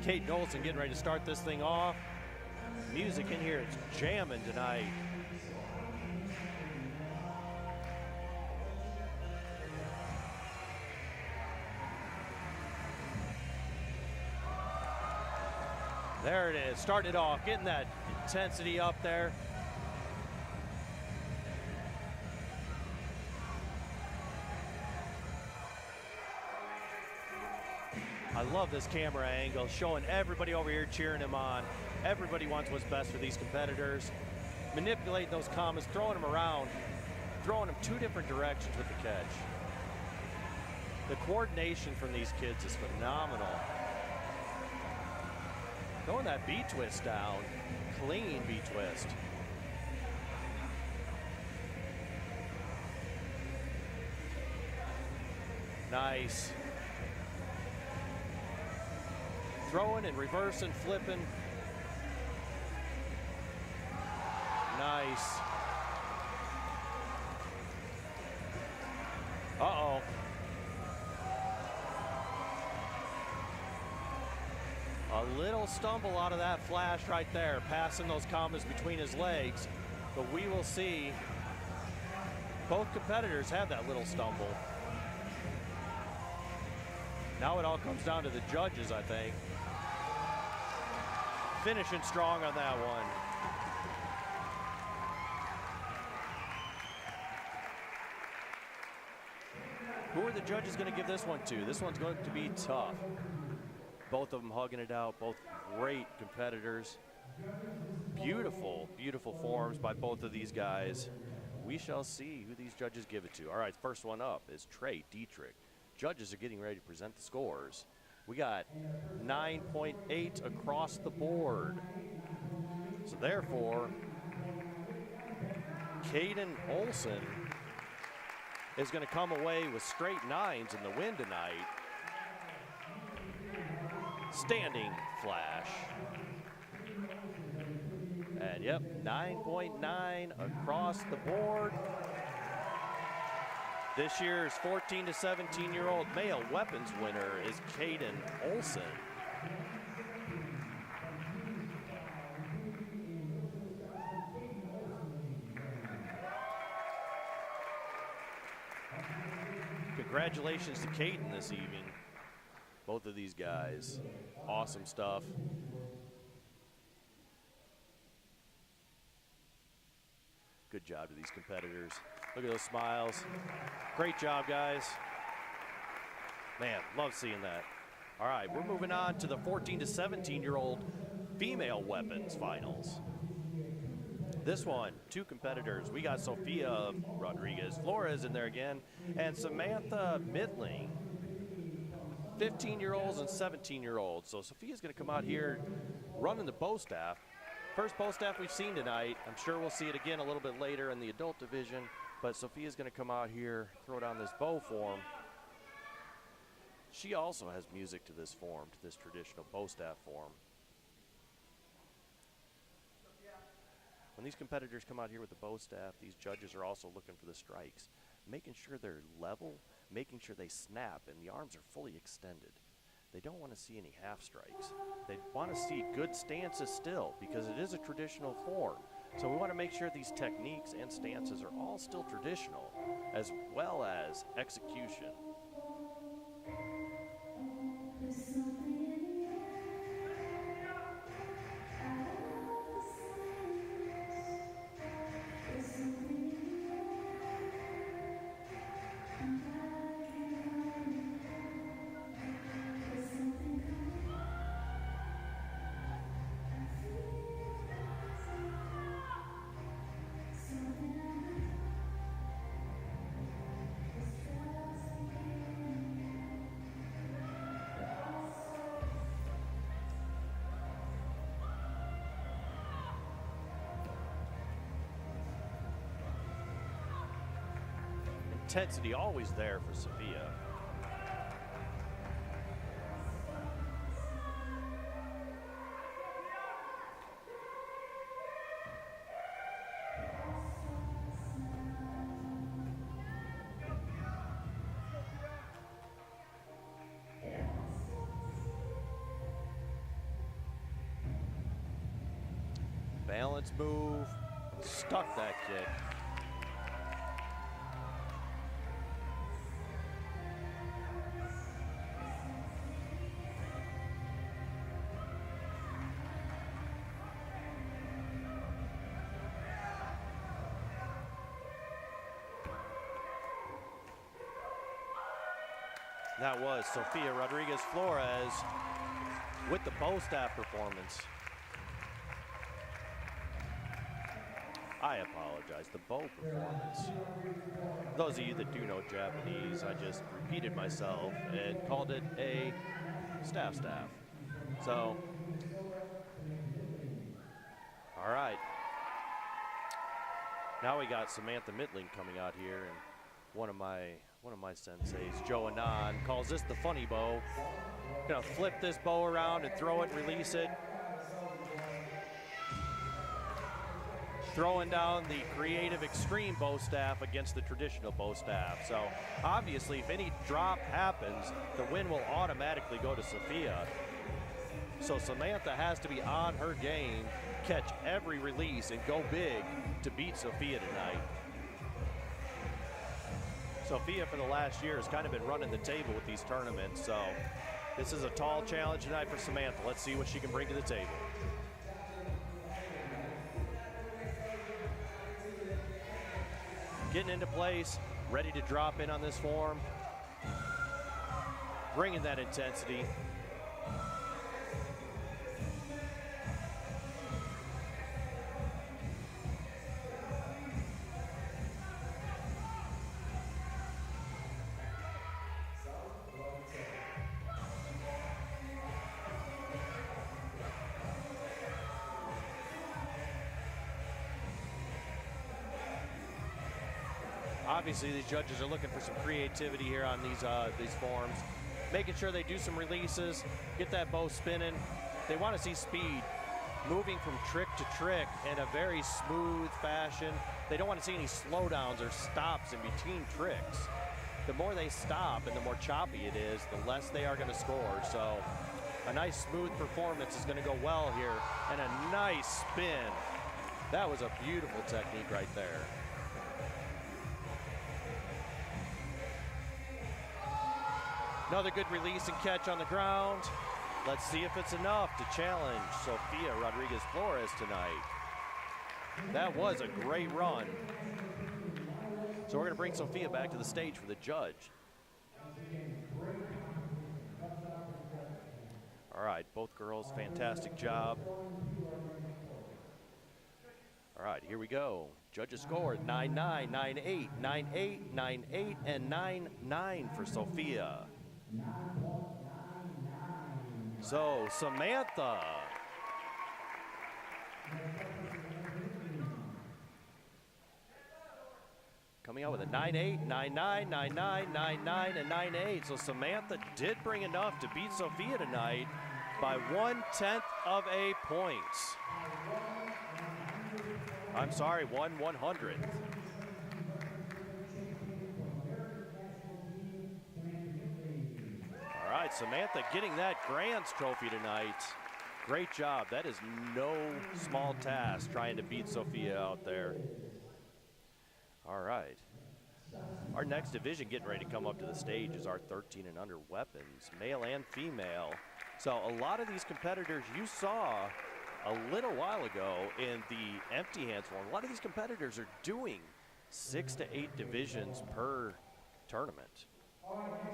Caden Olson getting ready to start this thing off. Music in here, it's jamming tonight. There it is, starting it off, getting that intensity up there. I love this camera angle, showing everybody over here cheering him on. Everybody wants what's best for these competitors. Manipulating those kamas, throwing them around, throwing them two different directions with the catch. The coordination from these kids is phenomenal. Throwing that B-twist down, clean B-twist. Nice. Throwing and reversing, flipping. Nice. Uh-oh. A little stumble out of that flash right there, passing those kamas between his legs. But we will see. Both competitors had that little stumble. Now it all comes down to the judges, I think. Finishing strong on that one. Who are the judges going to give this one to? This one's going to be tough. Both of them hugging it out, both great competitors. Beautiful, beautiful forms by both of these guys. We shall see who these judges give it to. All right, first one up is Trey Dietrich. Judges are getting ready to present the scores. We got 9.8 across the board. So therefore, Caden Olson is going to come away with straight nines in the win tonight. Standing flash. And yep, 9.9 across the board. This year's 14 to 17-year-old male weapons winner is Caden Olson. Congratulations to Caden this evening. Both of these guys, awesome stuff. Good job to these competitors. Look at those smiles. Great job, guys. Man, love seeing that. All right, we're moving on to the 14 to 17-year-old female weapons finals. This one, two competitors. We got Sophia Rodriguez Flores in there again, and Samantha Midling. 15-year-olds and 17-year-olds. So Sophia's going to come out here running the bow staff. First bow staff we've seen tonight. I'm sure we'll see it again a little bit later in the adult division, but Sophia's going to come out here, throw down this bow form. She also has music to this form, to this traditional bow staff form. When these competitors come out here with the bow staff, these judges are also looking for the strikes, making sure they're level, making sure they snap and the arms are fully extended. They don't want to see any half strikes. They want to see good stances still, because it is a traditional form. So we want to make sure these techniques and stances are all still traditional, as well as execution. Intensity always there for Sophia. Balance move, stuck that kick. That was Sophia Rodriguez Flores with the bow staff performance. I apologize, the bow performance. Those of you that do know Japanese, I just repeated myself and called it a staff. So, all right. Now we got Samantha Midling coming out here, and one of my senseis, Joe Anand, calls this the funny bow. Gonna flip this bow around and throw it and release it. Throwing down the creative extreme bow staff against the traditional bow staff. So obviously if any drop happens, the win will automatically go to Sophia. So Samantha has to be on her game, catch every release and go big to beat Sophia tonight. Sophia for the last year has kind of been running the table with these tournaments, so this is a tall challenge tonight for Samantha. Let's see what she can bring to the table. Getting into place, ready to drop in on this form, bringing that intensity. Obviously, these judges are looking for some creativity here on these forms, making sure they do some releases, get that bow spinning. They want to see speed, moving from trick to trick in a very smooth fashion. They don't want to see any slowdowns or stops in between tricks. The more they stop and the more choppy it is, the less they are going to score. So a nice smooth performance is going to go well here, and a nice spin. That was a beautiful technique right there. Another good release and catch on the ground. Let's see if it's enough to challenge Sofia Rodriguez-Flores tonight. That was a great run. So we're going to bring Sofia back to the stage for the judge. All right, both girls, fantastic job. All right, here we go. Judges scored 9-9, 9-8, 9-8, 9-8, and 9-9 for Sofia. So Samantha. Coming out with a 9-8, 9-9, 9-9, 9-9, and 9-8. So Samantha did bring enough to beat Sofia tonight by 1/10 of a point. I'm sorry, 1/100th. All right, Samantha getting that Grants trophy tonight. Great job. That is no small task trying to beat Sofia out there. All right. Our next division getting ready to come up to the stage is our 13 and under weapons, male and female. So a lot of these competitors you saw a little while ago in the empty hands form, a lot of these competitors are doing 6 to 8 divisions per tournament.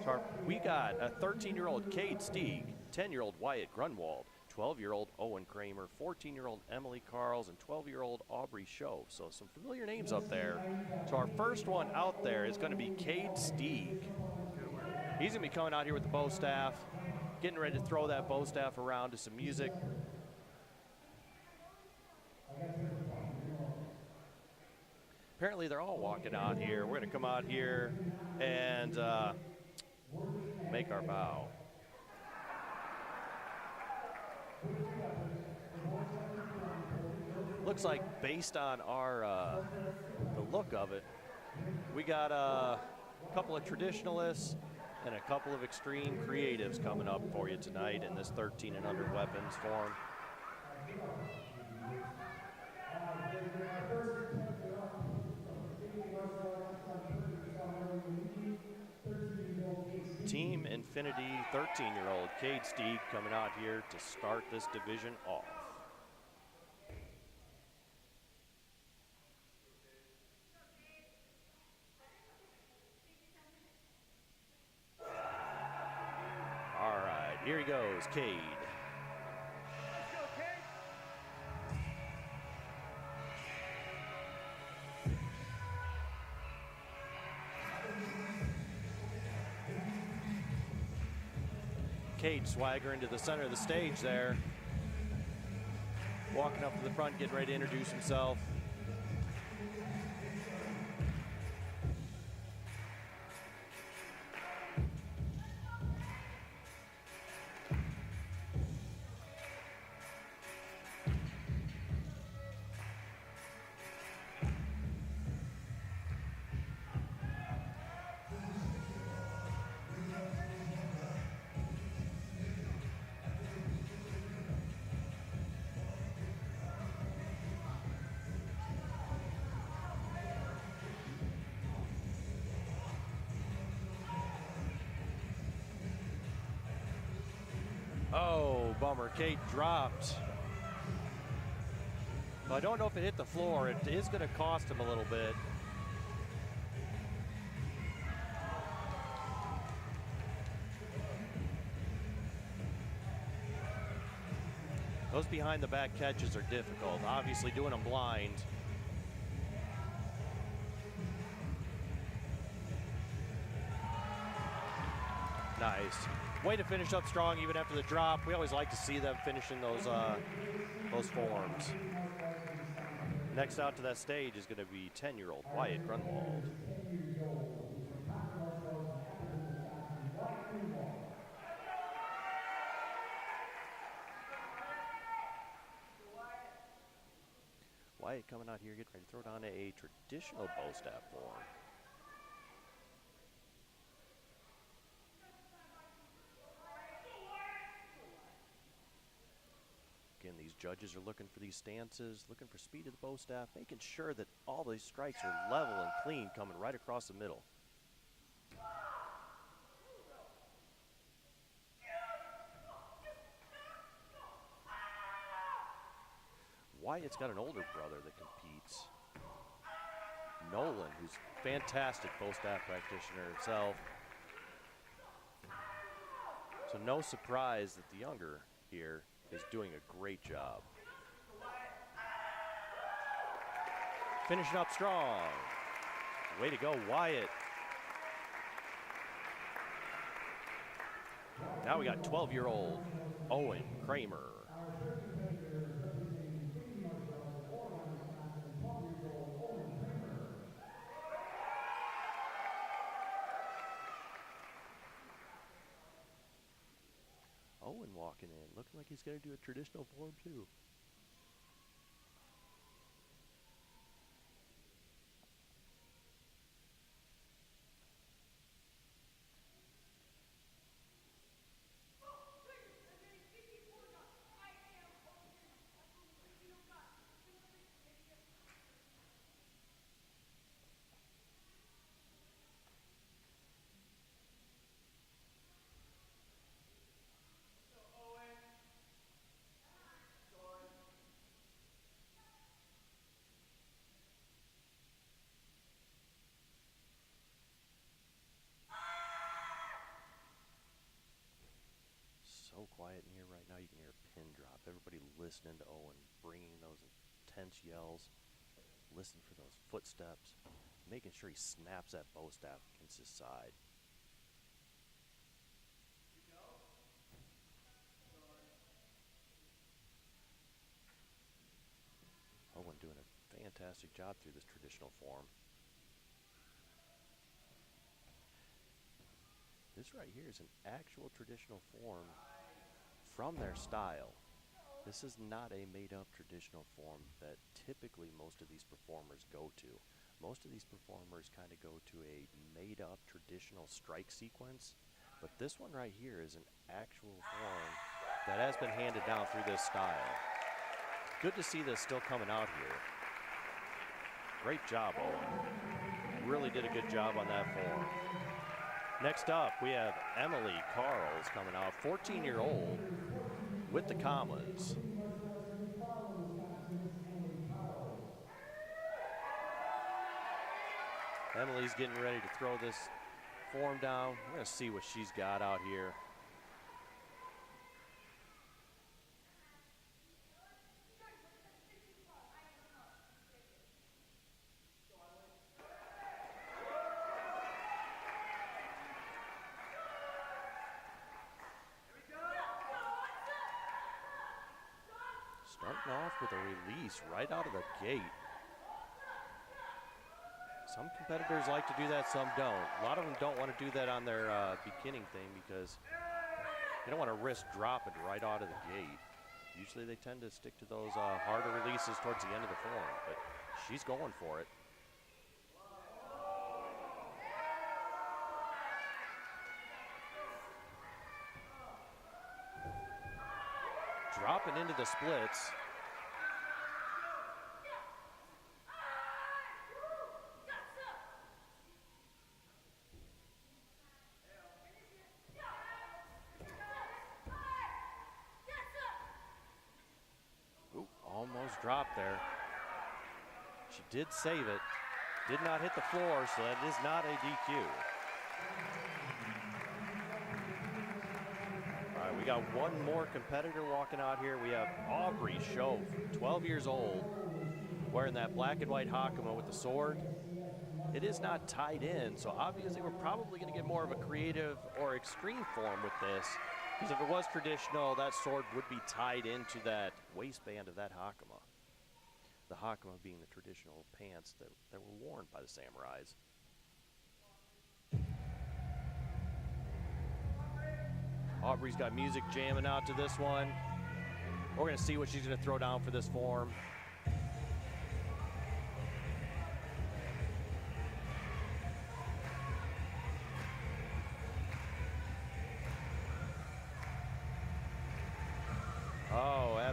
So we got a 13-year-old Cade Stieg, 10-year-old Wyatt Grunwald, 12-year-old Owen Kramer, 14-year-old Emily Carls, and 12-year-old Aubrey Shove. So some familiar names up there. So our first one out there is going to be Cade Stieg. He's going to be coming out here with the bow staff, getting ready to throw that bow staff around to some music. Apparently they're all walking out here. We're going to come out here and make our bow. Looks like based on our the look of it, we got a couple of traditionalists and a couple of extreme creatives coming up for you tonight in this 13 and under weapons form. Team Infinity 13-year-old Cade Stieg coming out here to start this division off. All right, here he goes, Cade. Cade swagger into the center of the stage there. Walking up to the front, getting ready to introduce himself. Oh, bummer. Cade dropped. Well, I don't know if it hit the floor. It is going to cost him a little bit. Those behind the back catches are difficult. Obviously doing them blind. Nice. Way to finish up strong even after the drop. We always like to see them finishing those forms. Next out to that stage is going to be 10-year-old Wyatt Grunwald. Wyatt coming out here, getting ready to throw down a traditional bow staff form. Again, these judges are looking for these stances, looking for speed of the bow staff, making sure that all these strikes are level and clean, coming right across the middle. Wyatt's got an older brother that competes, Nolan, who's a fantastic bow staff practitioner himself. So no surprise that the younger here is doing a great job. Finishing up strong. Way to go, Wyatt. Now we got 12-year-old Owen Kramer. Owen walking in, looking like he's going to do a traditional form too. So quiet in here right now, you can hear a pin drop. Everybody listening to Owen, bringing those intense yells, listening for those footsteps, making sure he snaps that bow staff against his side. Owen doing a fantastic job through this traditional form. This right here is an actual traditional form from their style. This is not a made-up traditional form that typically most of these performers go to. Most of these performers kind of go to a made-up traditional strike sequence, but this one right here is an actual form that has been handed down through this style. Good to see this still coming out here. Great job, Owen. Really did a good job on that form. Next up, we have Emily Carls coming out, 14-year-old with the commas. Emily's getting ready to throw this form down. We're going to see what she's got out here. Starting off with a release right out of the gate. Some competitors like to do that, some don't. A lot of them don't want to do that on their beginning thing because they don't want to risk dropping right out of the gate. Usually they tend to stick to those harder releases towards the end of the form, but she's going for it. Dropping into the splits. Ooh, almost dropped there. She did save it. Did not hit the floor, so that is not a DQ. We got one more competitor walking out here. We have Aubrey Shove, 12 years old, wearing that black and white Hakama with the sword. It is not tied in, so obviously we're probably going to get more of a creative or extreme form with this, because if it was traditional, that sword would be tied into that waistband of that Hakama. The Hakama being the traditional pants that were worn by the samurais. Aubrey's got music jamming out to this one. We're going to see what she's going to throw down for this form.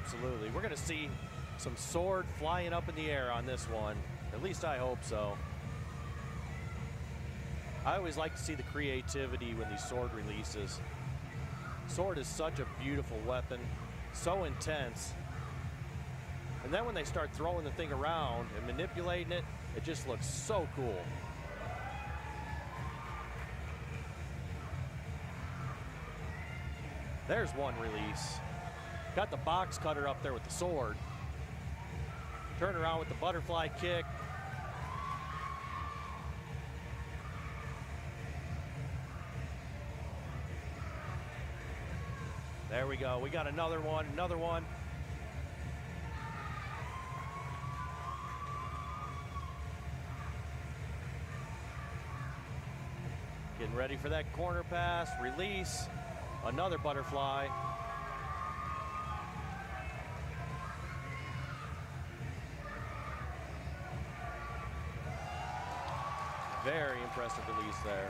Absolutely. We're going to see some sword flying up in the air on this one. At least I hope so. I always like to see the creativity when these sword releases. Sword is such a beautiful weapon, so intense. And then when they start throwing the thing around and manipulating it, it just looks so cool. There's one release. Got the box cutter up there with the sword. Turn around with the butterfly kick. There we go. We got another one, another one. Getting ready for that corner pass, release, another butterfly. Very impressive release there.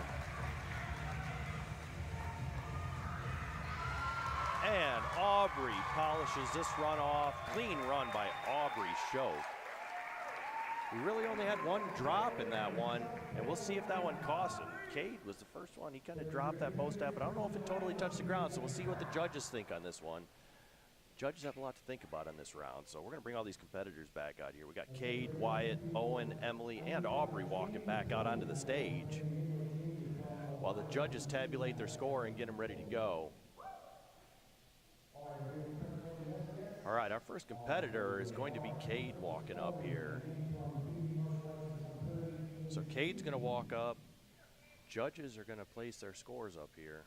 And Aubrey polishes this run off. Clean run by Aubrey Show. We really only had one drop in that one, and we'll see if that one cost him. Cade was the first one. He kind of dropped that bow staff, but I don't know if it totally touched the ground, so we'll see what the judges think on this one. Judges have a lot to think about on this round, so we're going to bring all these competitors back out here. We got Cade, Wyatt, Owen, Emily, and Aubrey walking back out onto the stage while the judges tabulate their score and get them ready to go. All right, our first competitor is going to be Cade walking up here. So Cade's going to walk up. Judges are going to place their scores up here.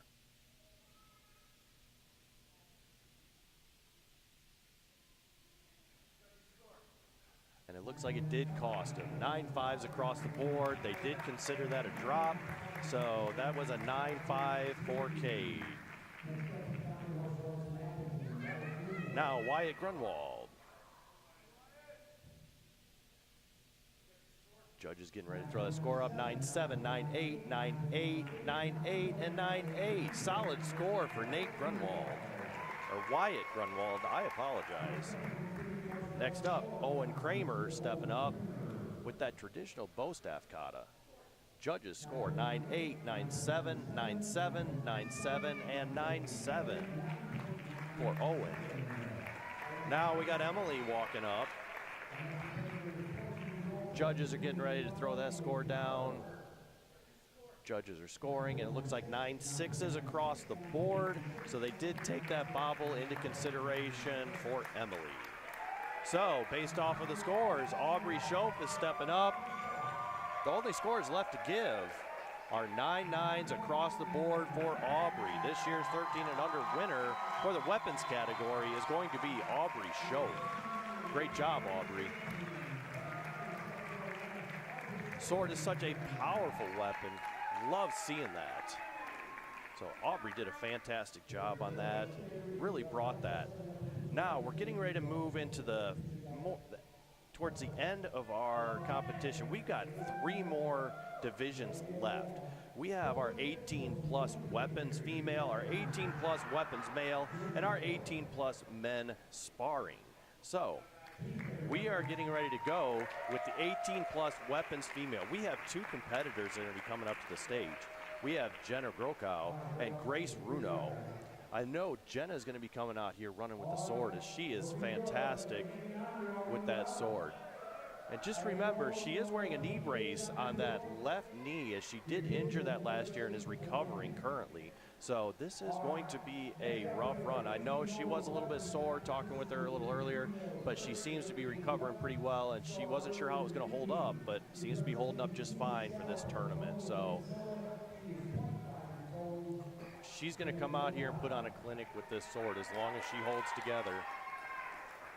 And it looks like it did cost him. 9-5s across the board. They did consider that a drop. So that was a 9-5 for Cade. Now Wyatt Grunwald. Judges getting ready to throw that score up. 9-7, 9-8, 9-8, 9-8, and 9-8. Solid score for Nate Grunwald. Or Wyatt Grunwald, I apologize. Next up, Owen Kramer stepping up with that traditional bow staff kata. Judges score 9-8, 9-7, 9-7, 9-7, and 9-7 for Owen. Now we got Emily walking up. Judges are getting ready to throw that score down. Judges are scoring, and it looks like 9-6s across the board. So they did take that bobble into consideration for Emily. So based off of the scores, Aubrey Shope is stepping up. The only scores left to give are 9-9s across the board for Aubrey. This year's 13 and under winner for the weapons category is going to be Aubrey Shope. Great job, Aubrey. Sword is such a powerful weapon. Love seeing that. So Aubrey did a fantastic job on that. Really brought that. Now we're getting ready to move into towards the end of our competition. We've got 3 more divisions left. We have our 18+ weapons female, our 18+ weapons male, and our 18+ men sparring. So we are getting ready to go with the 18+ weapons female. We have 2 competitors that are going to be coming up to the stage. We have Jenna Grokow and Grace Runo. I know Jenna is going to be coming out here running with the sword, as she is fantastic with that sword. And just remember, she is wearing a knee brace on that left knee, as she did injure that last year and is recovering currently. So this is going to be a rough run. I know she was a little bit sore talking with her a little earlier, but she seems to be recovering pretty well, and she wasn't sure how it was going to hold up, but seems to be holding up just fine for this tournament. So she's going to come out here and put on a clinic with this sword as long as she holds together.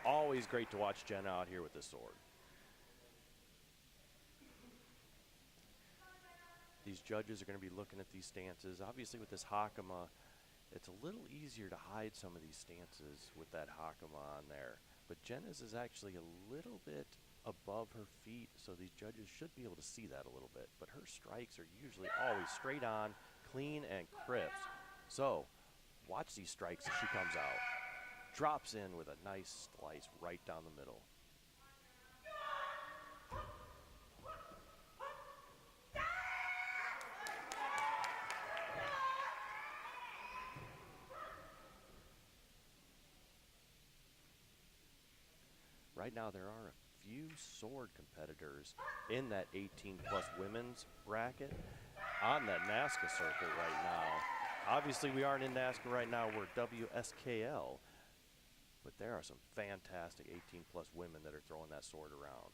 Always great to watch Jen out here with this sword. These judges are going to be looking at these stances. Obviously with this hakama, it's a little easier to hide some of these stances with that hakama on there. But Jenna's is actually a little bit above her feet, so these judges should be able to see that a little bit. But her strikes are usually always straight on, clean and crisp. So watch these strikes as she comes out. drops in with a nice slice right down the middle. Right now, there are a few sword competitors in that 18-plus women's bracket on that NASCA circuit right now. Obviously, we aren't in NASCA right now. We're WSKL. But there are some fantastic 18-plus women that are throwing that sword around.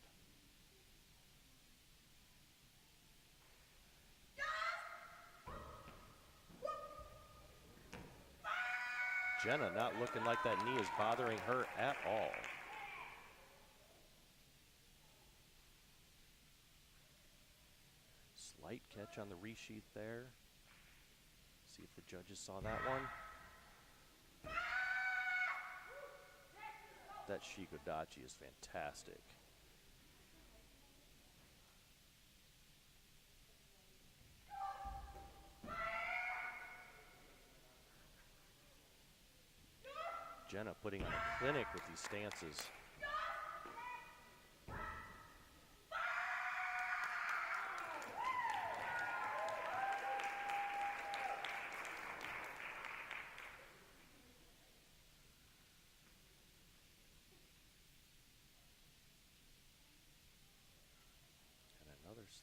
Jenna not looking like that knee is bothering her at all. Slight catch on the resheath there. See if the judges saw that one. That Shikodachi is fantastic. Jenna putting on a clinic with these stances.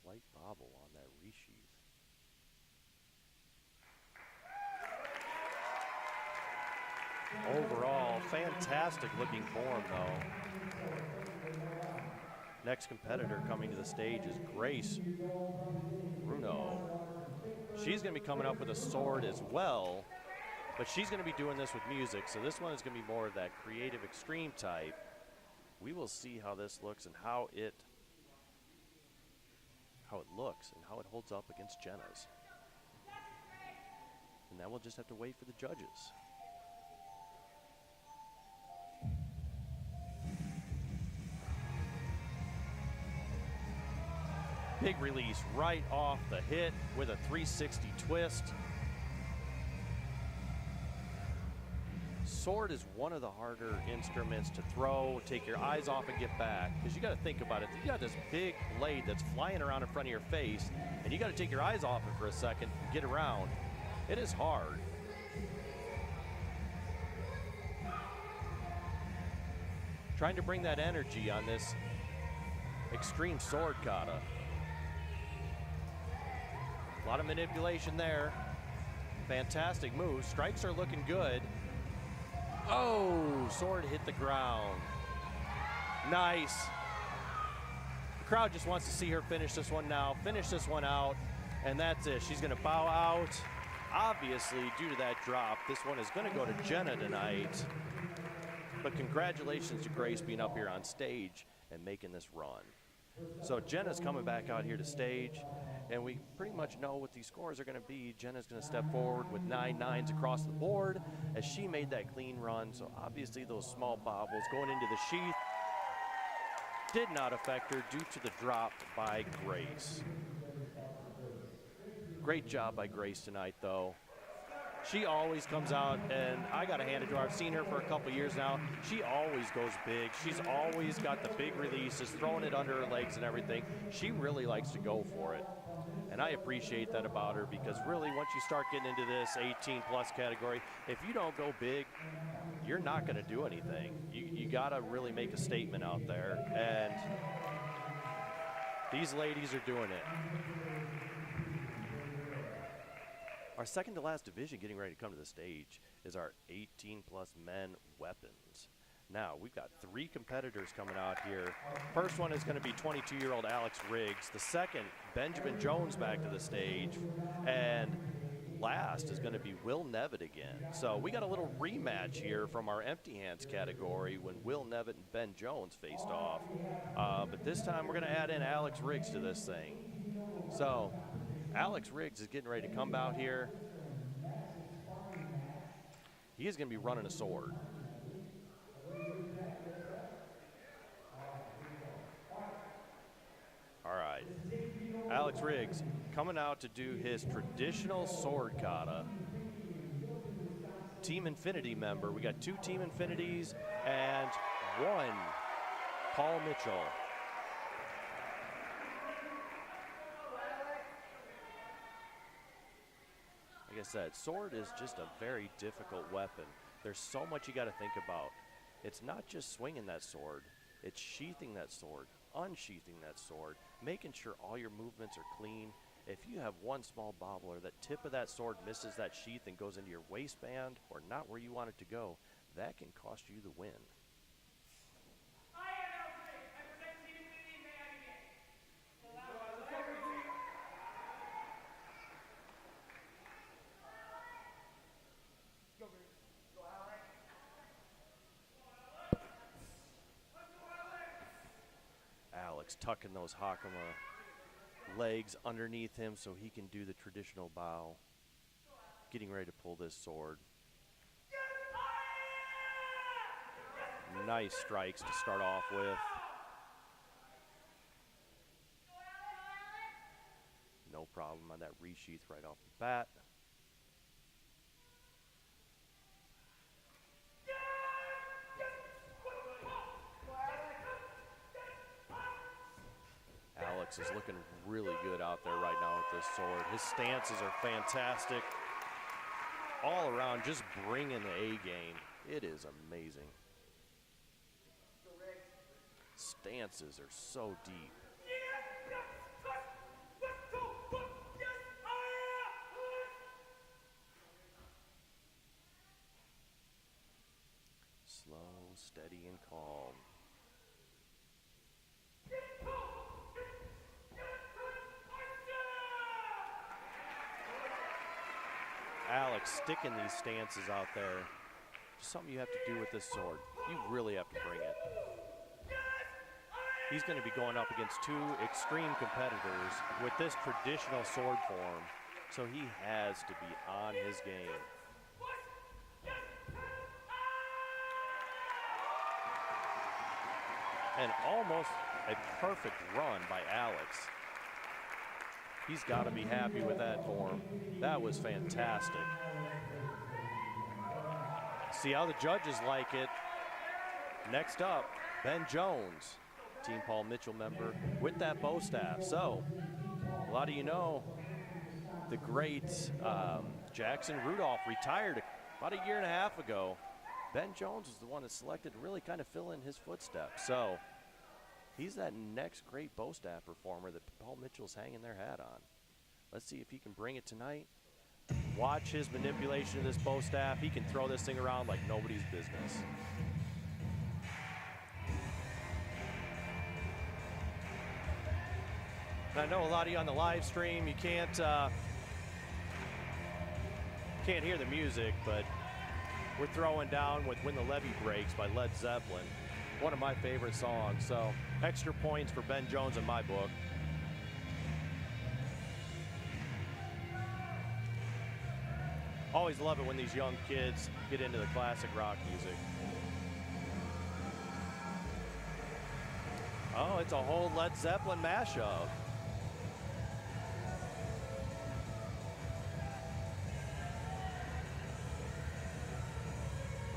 Slight bobble on that resheath. Overall, fantastic looking form though. Next competitor coming to the stage is Grace Bruno. She's going to be coming up with a sword as well, but she's going to be doing this with music, so this one is going to be more of that creative extreme type. We will see how this looks and how it looks and how it holds up against Jenna's. And then we'll just have to wait for the judges. Big release right off the hit with a 360 twist. Sword is one of the harder instruments to throw, take your eyes off and get back, because you got to think about it. You got this big blade that's flying around in front of your face, and you got to take your eyes off it for a second and get around. It is hard. Trying to bring that energy on this extreme sword kata. A lot of manipulation there. Fantastic move. Strikes are looking good. Oh, sword hit the ground. Nice. The crowd just wants to see her finish this one now, finish this one out, and that's it. She's going to bow out. Obviously, due to that drop, this one is going to go to Jenna tonight. But congratulations to Grace being up here on stage and making this run. So Jenna's coming back out here to stage, and we pretty much know what these scores are going to be. Jenna's going to step forward with 9 9s across the board as she made that clean run. So obviously those small bobbles going into the sheath did not affect her due to the drop by Grace. Great job by Grace tonight, though. She always comes out, and I got to hand it to her. I've seen her for a couple years now. She always goes big. She's always got the big releases, throwing it under her legs and everything. She really likes to go for it, and I appreciate that about her, because really once you start getting into this 18-plus category, if you don't go big, you're not going to do anything. You got to really make a statement out there, and these ladies are doing it. Our second to last division getting ready to come to the stage is our 18-plus men weapons. Now, we've got 3 competitors coming out here. First one is going to be 22-year-old Alex Riggs. The second, Benjamin Jones back to the stage. And last is going to be Will Nevitt again. So we got a little rematch here from our empty hands category when Will Nevitt and Ben Jones faced off. But this time we're going to add in Alex Riggs to this thing. So Alex Riggs is getting ready to come out here. He is going to be running a sword. All right. Alex Riggs coming out to do his traditional sword kata. Team Infinity member. We got 2 Team Infinities and 1 Paul Mitchell. Like I said, sword is just a very difficult weapon. There's so much you got to think about. It's not just swinging that sword, it's sheathing that sword, unsheathing that sword, making sure all your movements are clean. If you have one small bobble or that tip of that sword misses that sheath and goes into your waistband or not where you want it to go, that can cost you the win. Alex tucking those Hakama legs underneath him so he can do the traditional bow. Getting ready to pull this sword. Nice strikes to start off with. No problem on that resheath right off the bat. Alex is looking really good out there right now with this sword. His stances are fantastic. All around, just bringing the A game. It is amazing. Stances are so deep. Slow, steady, and calm. Alex sticking these stances out there. Just something you have to do with this sword. You really have to bring it. He's going to be going up against 2 extreme competitors with this traditional sword form, so he has to be on his game. And almost a perfect run by Alex. He's got to be happy with that form. That was fantastic. See how the judges like it. Next up, Ben Jones, Team Paul Mitchell member, with that bow staff. So, a lot of you know, the great Jackson Rudolph retired about 1.5 years ago. Ben Jones was the one that selected to really kind of fill in his footsteps. So, he's that next great bow staff performer that Paul Mitchell's hanging their hat on. Let's see if he can bring it tonight. Watch his manipulation of this bow staff. He can throw this thing around like nobody's business. And I know a lot of you on the live stream, you can't hear the music, but we're throwing down with When the Levee Breaks by Led Zeppelin. One of my favorite songs, so extra points for Ben Jones in my book. Always love it when these young kids get into the classic rock music. Oh, it's a whole Led Zeppelin mashup.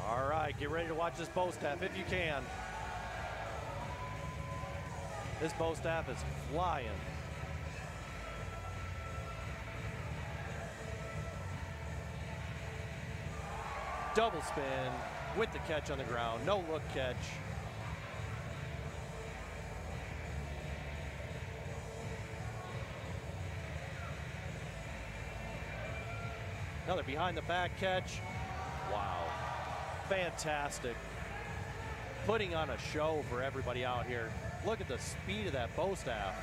All right, get ready to watch this bow staff if you can. This bow staff is flying. Double spin with the catch on the ground. No look catch. Another behind the back catch. Wow. Fantastic. Putting on a show for everybody out here. Look at the speed of that bow staff.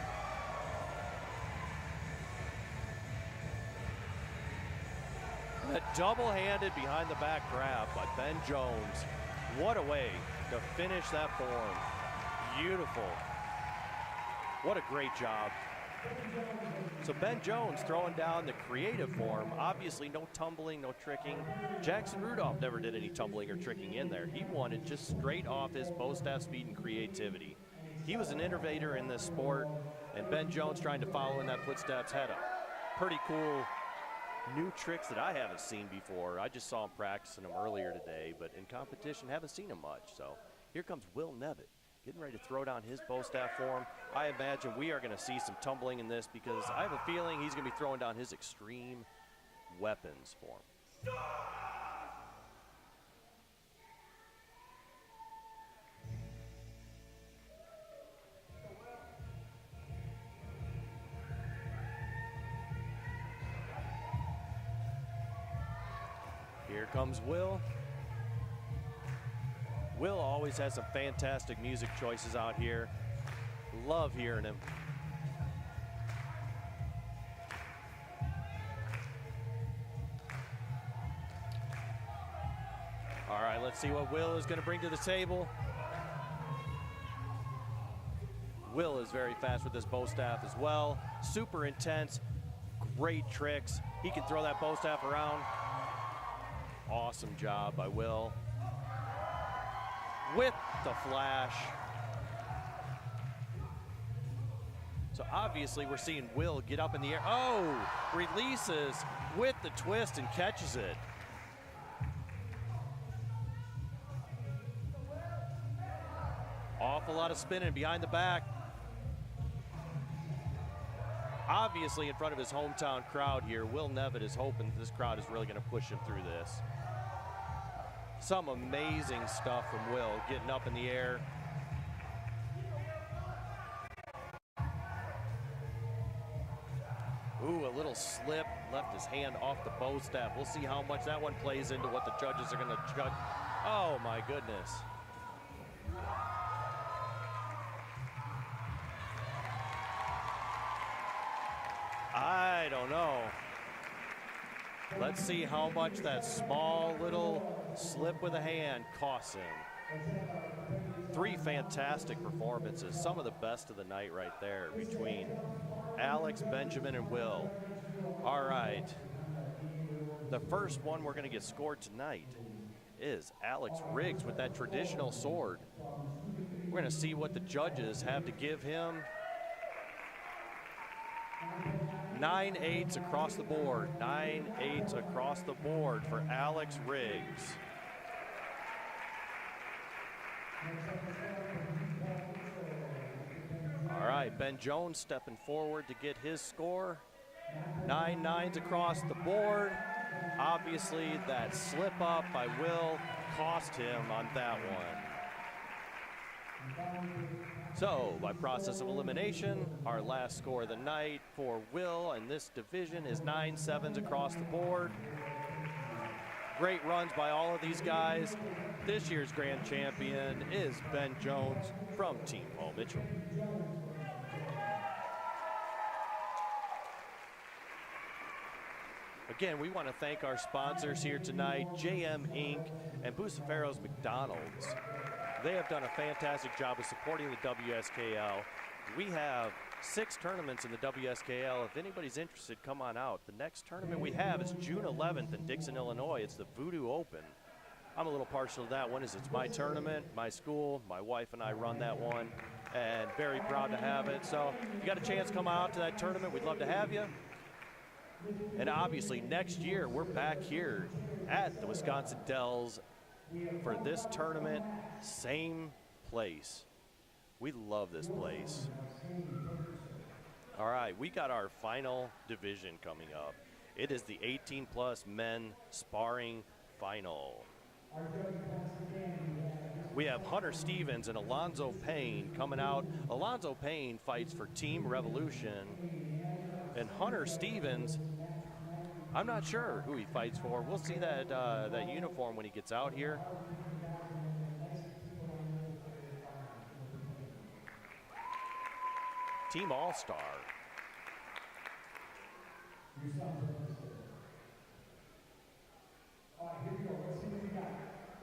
A double-handed behind the back grab by Ben Jones. What a way to finish that form. Beautiful. What a great job. So Ben Jones throwing down the creative form. Obviously no tumbling, no tricking. Jackson Rudolph never did any tumbling or tricking in there. He wanted just straight off his bow staff speed and creativity. He was an innovator in this sport, and Ben Jones trying to follow in that footsteps had a pretty cool new tricks that I haven't seen before. I just saw him practicing them earlier today, but in competition, haven't seen him much. So here comes Will Nevitt, getting ready to throw down his bow staff for him. I imagine we are going to see some tumbling in this because I have a feeling he's going to be throwing down his extreme weapons for him. Here comes Will. Will always has some fantastic music choices out here. Love hearing him. All right, let's see what Will is going to bring to the table. Will is very fast with his bow staff as well. Super intense, great tricks. He can throw that bow staff around. Awesome job by Will. With the flash. So obviously we're seeing Will get up in the air. Oh, releases with the twist and catches it. Awful lot of spinning behind the back. Obviously in front of his hometown crowd here, Will Nevitt is hoping this crowd is really going to push him through this. Some amazing stuff from Will, getting up in the air. Ooh, a little slip, left his hand off the bow staff. We'll see how much that one plays into what the judges are going to judge. Oh my goodness. I don't know. Let's see how much that small little slip with a hand costs him. Three fantastic performances, some of the best of the night right there between Alex, Benjamin, and Will. All right. The first one we're going to get scored tonight is Alex Riggs with that traditional sword. We're going to see what the judges have to give him. 9-8s across the board. 9-8s across the board for Alex Riggs. All right, Ben Jones stepping forward to get his score. 9 9s across the board. Obviously, that slip up by Will cost him on that one. So, by process of elimination, our last score of the night for Will in this division is 9 7s across the board. Great runs by all of these guys. This year's grand champion is Ben Jones from Team Paul Mitchell. Again, we want to thank our sponsors here tonight, JM Inc. and Bucefero's McDonald's. They have done a fantastic job of supporting the WSKL. We have 6 tournaments in the WSKL. If anybody's interested, come on out. The next tournament we have is June 11th in Dixon, Illinois. It's the Voodoo Open. I'm a little partial to that one as it's my tournament, my school, my wife and I run that one, and very proud to have it. So if you got a chance, come out to that tournament. We'd love to have you. And obviously next year we're back here at the Wisconsin Dells for this tournament, same place. We love this place. All right, we got our final division coming up. It is the 18-plus men sparring final. We have Hunter Stevens and Alonzo Payne coming out. Alonzo Payne fights for Team Revolution. And Hunter Stevens, I'm not sure who he fights for. We'll see that that uniform when he gets out here. Team All-Star. All right, here we go. Let's see what we got.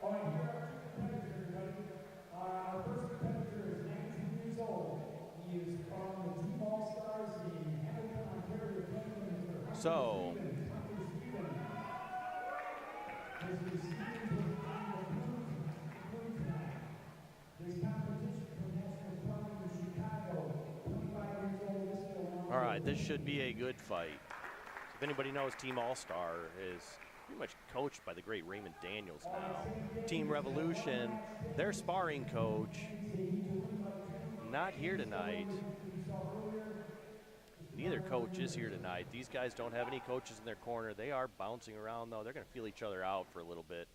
All right, here are 2 competitors, everybody. Our first competitor is 19 years old. He is from the Team All-Stars in Hamilton, Ontario, Canada. So, all right, this should be a good fight. If anybody knows, Team All-Star is pretty much coached by the great Raymond Daniels now. Team Revolution, their sparring coach, not here tonight. Neither coach is here tonight. These guys don't have any coaches in their corner. They are bouncing around, though. They're going to feel each other out for a little bit.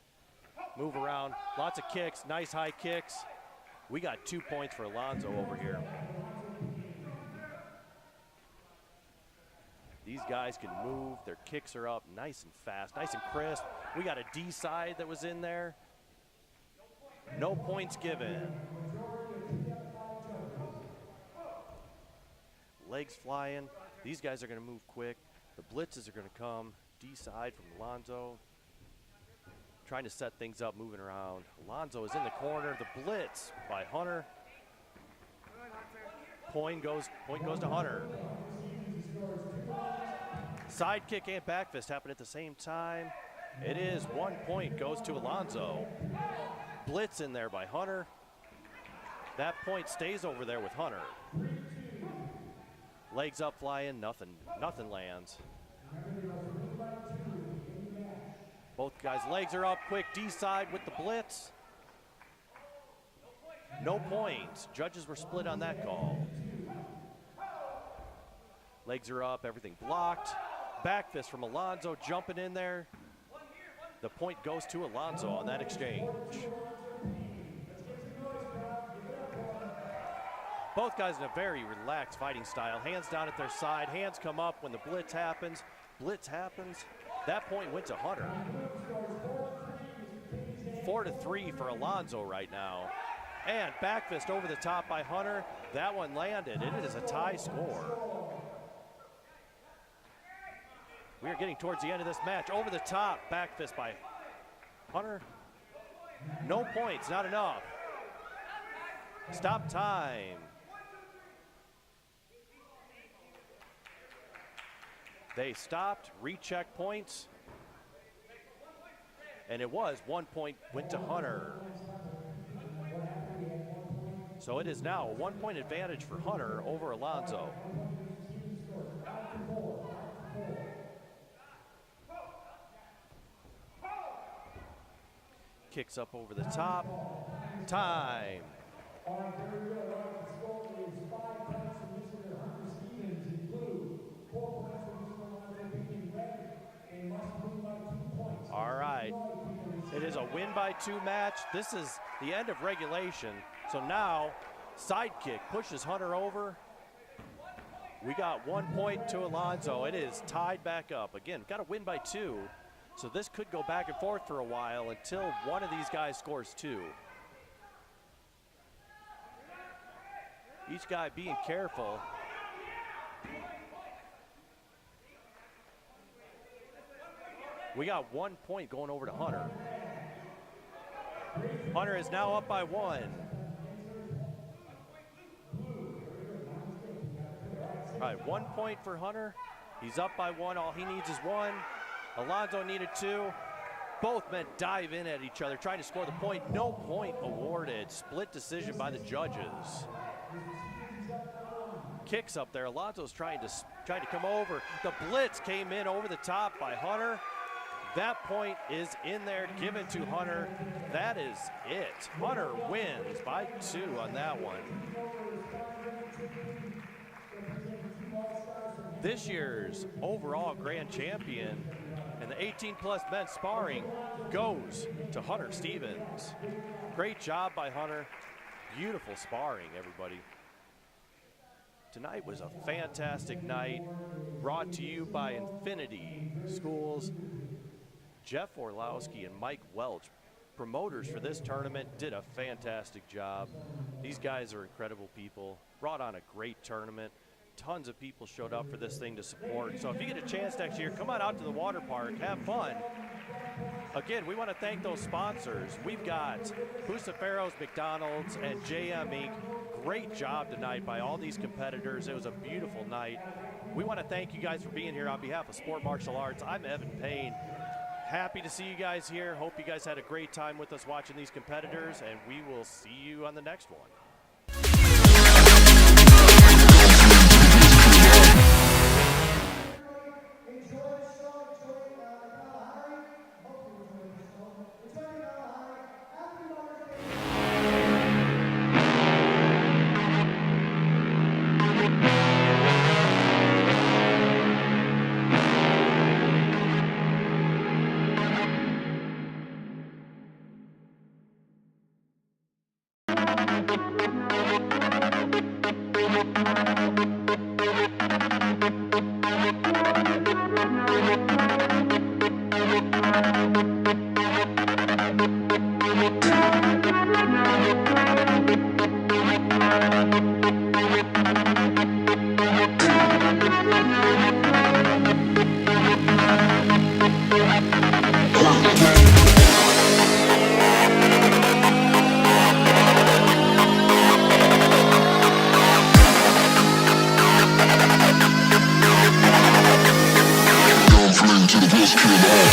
Move around. Lots of kicks. Nice high kicks. We got 2 points for Alonzo over here. These guys can move. Their kicks are up nice and fast, nice and crisp. We got a D side that was in there. No points given. Legs flying. These guys are going to move quick. The blitzes are going to come. D side from Alonzo. Trying to set things up, moving around. Alonzo is in the corner. The blitz by Hunter. Point goes to Hunter. Side kick and back fist happen at the same time. It is 1 point goes to Alonzo. Blitz in there by Hunter. That point stays over there with Hunter. Legs up flying, nothing lands. Both guys' legs are up quick. D side with the blitz. No points. Judges were split on that call. Legs are up, everything blocked. Back fist from Alonzo jumping in there. The point goes to Alonzo on that exchange. Both guys in a very relaxed fighting style. Hands down at their side. Hands come up when the blitz happens. Blitz happens. That point went to Hunter. 4-3 for Alonzo right now. And back fist over the top by Hunter. That one landed. It is a tie score. We are getting towards the end of this match. Over the top, back fist by Hunter. No points, not enough. Stop time. They stopped, recheck points. And it was 1 point went to Hunter. So it is now a 1 point advantage for Hunter over Alonzo. Kicks up over the top. Time. All right. It is a win by 2 match. This is the end of regulation. So now, sidekick pushes Hunter over. We got 1 point to Alonzo. It is tied back up. Again, got to win by 2. So this could go back and forth for a while until one of these guys scores 2. Each guy being careful. We got 1 point going over to Hunter. Hunter is now up by 1. All right, 1 point for Hunter. He's up by 1. All he needs is 1. Alonzo needed 2. Both men dive in at each other, trying to score the point. No point awarded. Split decision by the judges. Kicks up there. Alonzo's trying to come over. The blitz came in over the top by Hunter. That point is in there, given to Hunter. That is it. Hunter wins by 2 on that one. This year's overall grand champion and the 18-plus men's sparring goes to Hunter Stevens. Great job by Hunter. Beautiful sparring, everybody. Tonight was a fantastic night, brought to you by Infinity Schools. Jeff Orlowski and Mike Welch, promoters for this tournament, did a fantastic job. These guys are incredible people, brought on a great tournament. Tons of people showed up for this thing to support. So if you get a chance next year, come on out to the water park, have fun. Again, we want to thank those sponsors. We've got Bucefero's, McDonald's, and JM Inc. Great job tonight by all these competitors. It was a beautiful night. We want to thank you guys for being here on behalf of Sport Martial Arts. I'm Evan Payne. Happy to see you guys here. Hope you guys had a great time with us watching these competitors, and we will see you on the next one. Enjoy just came out.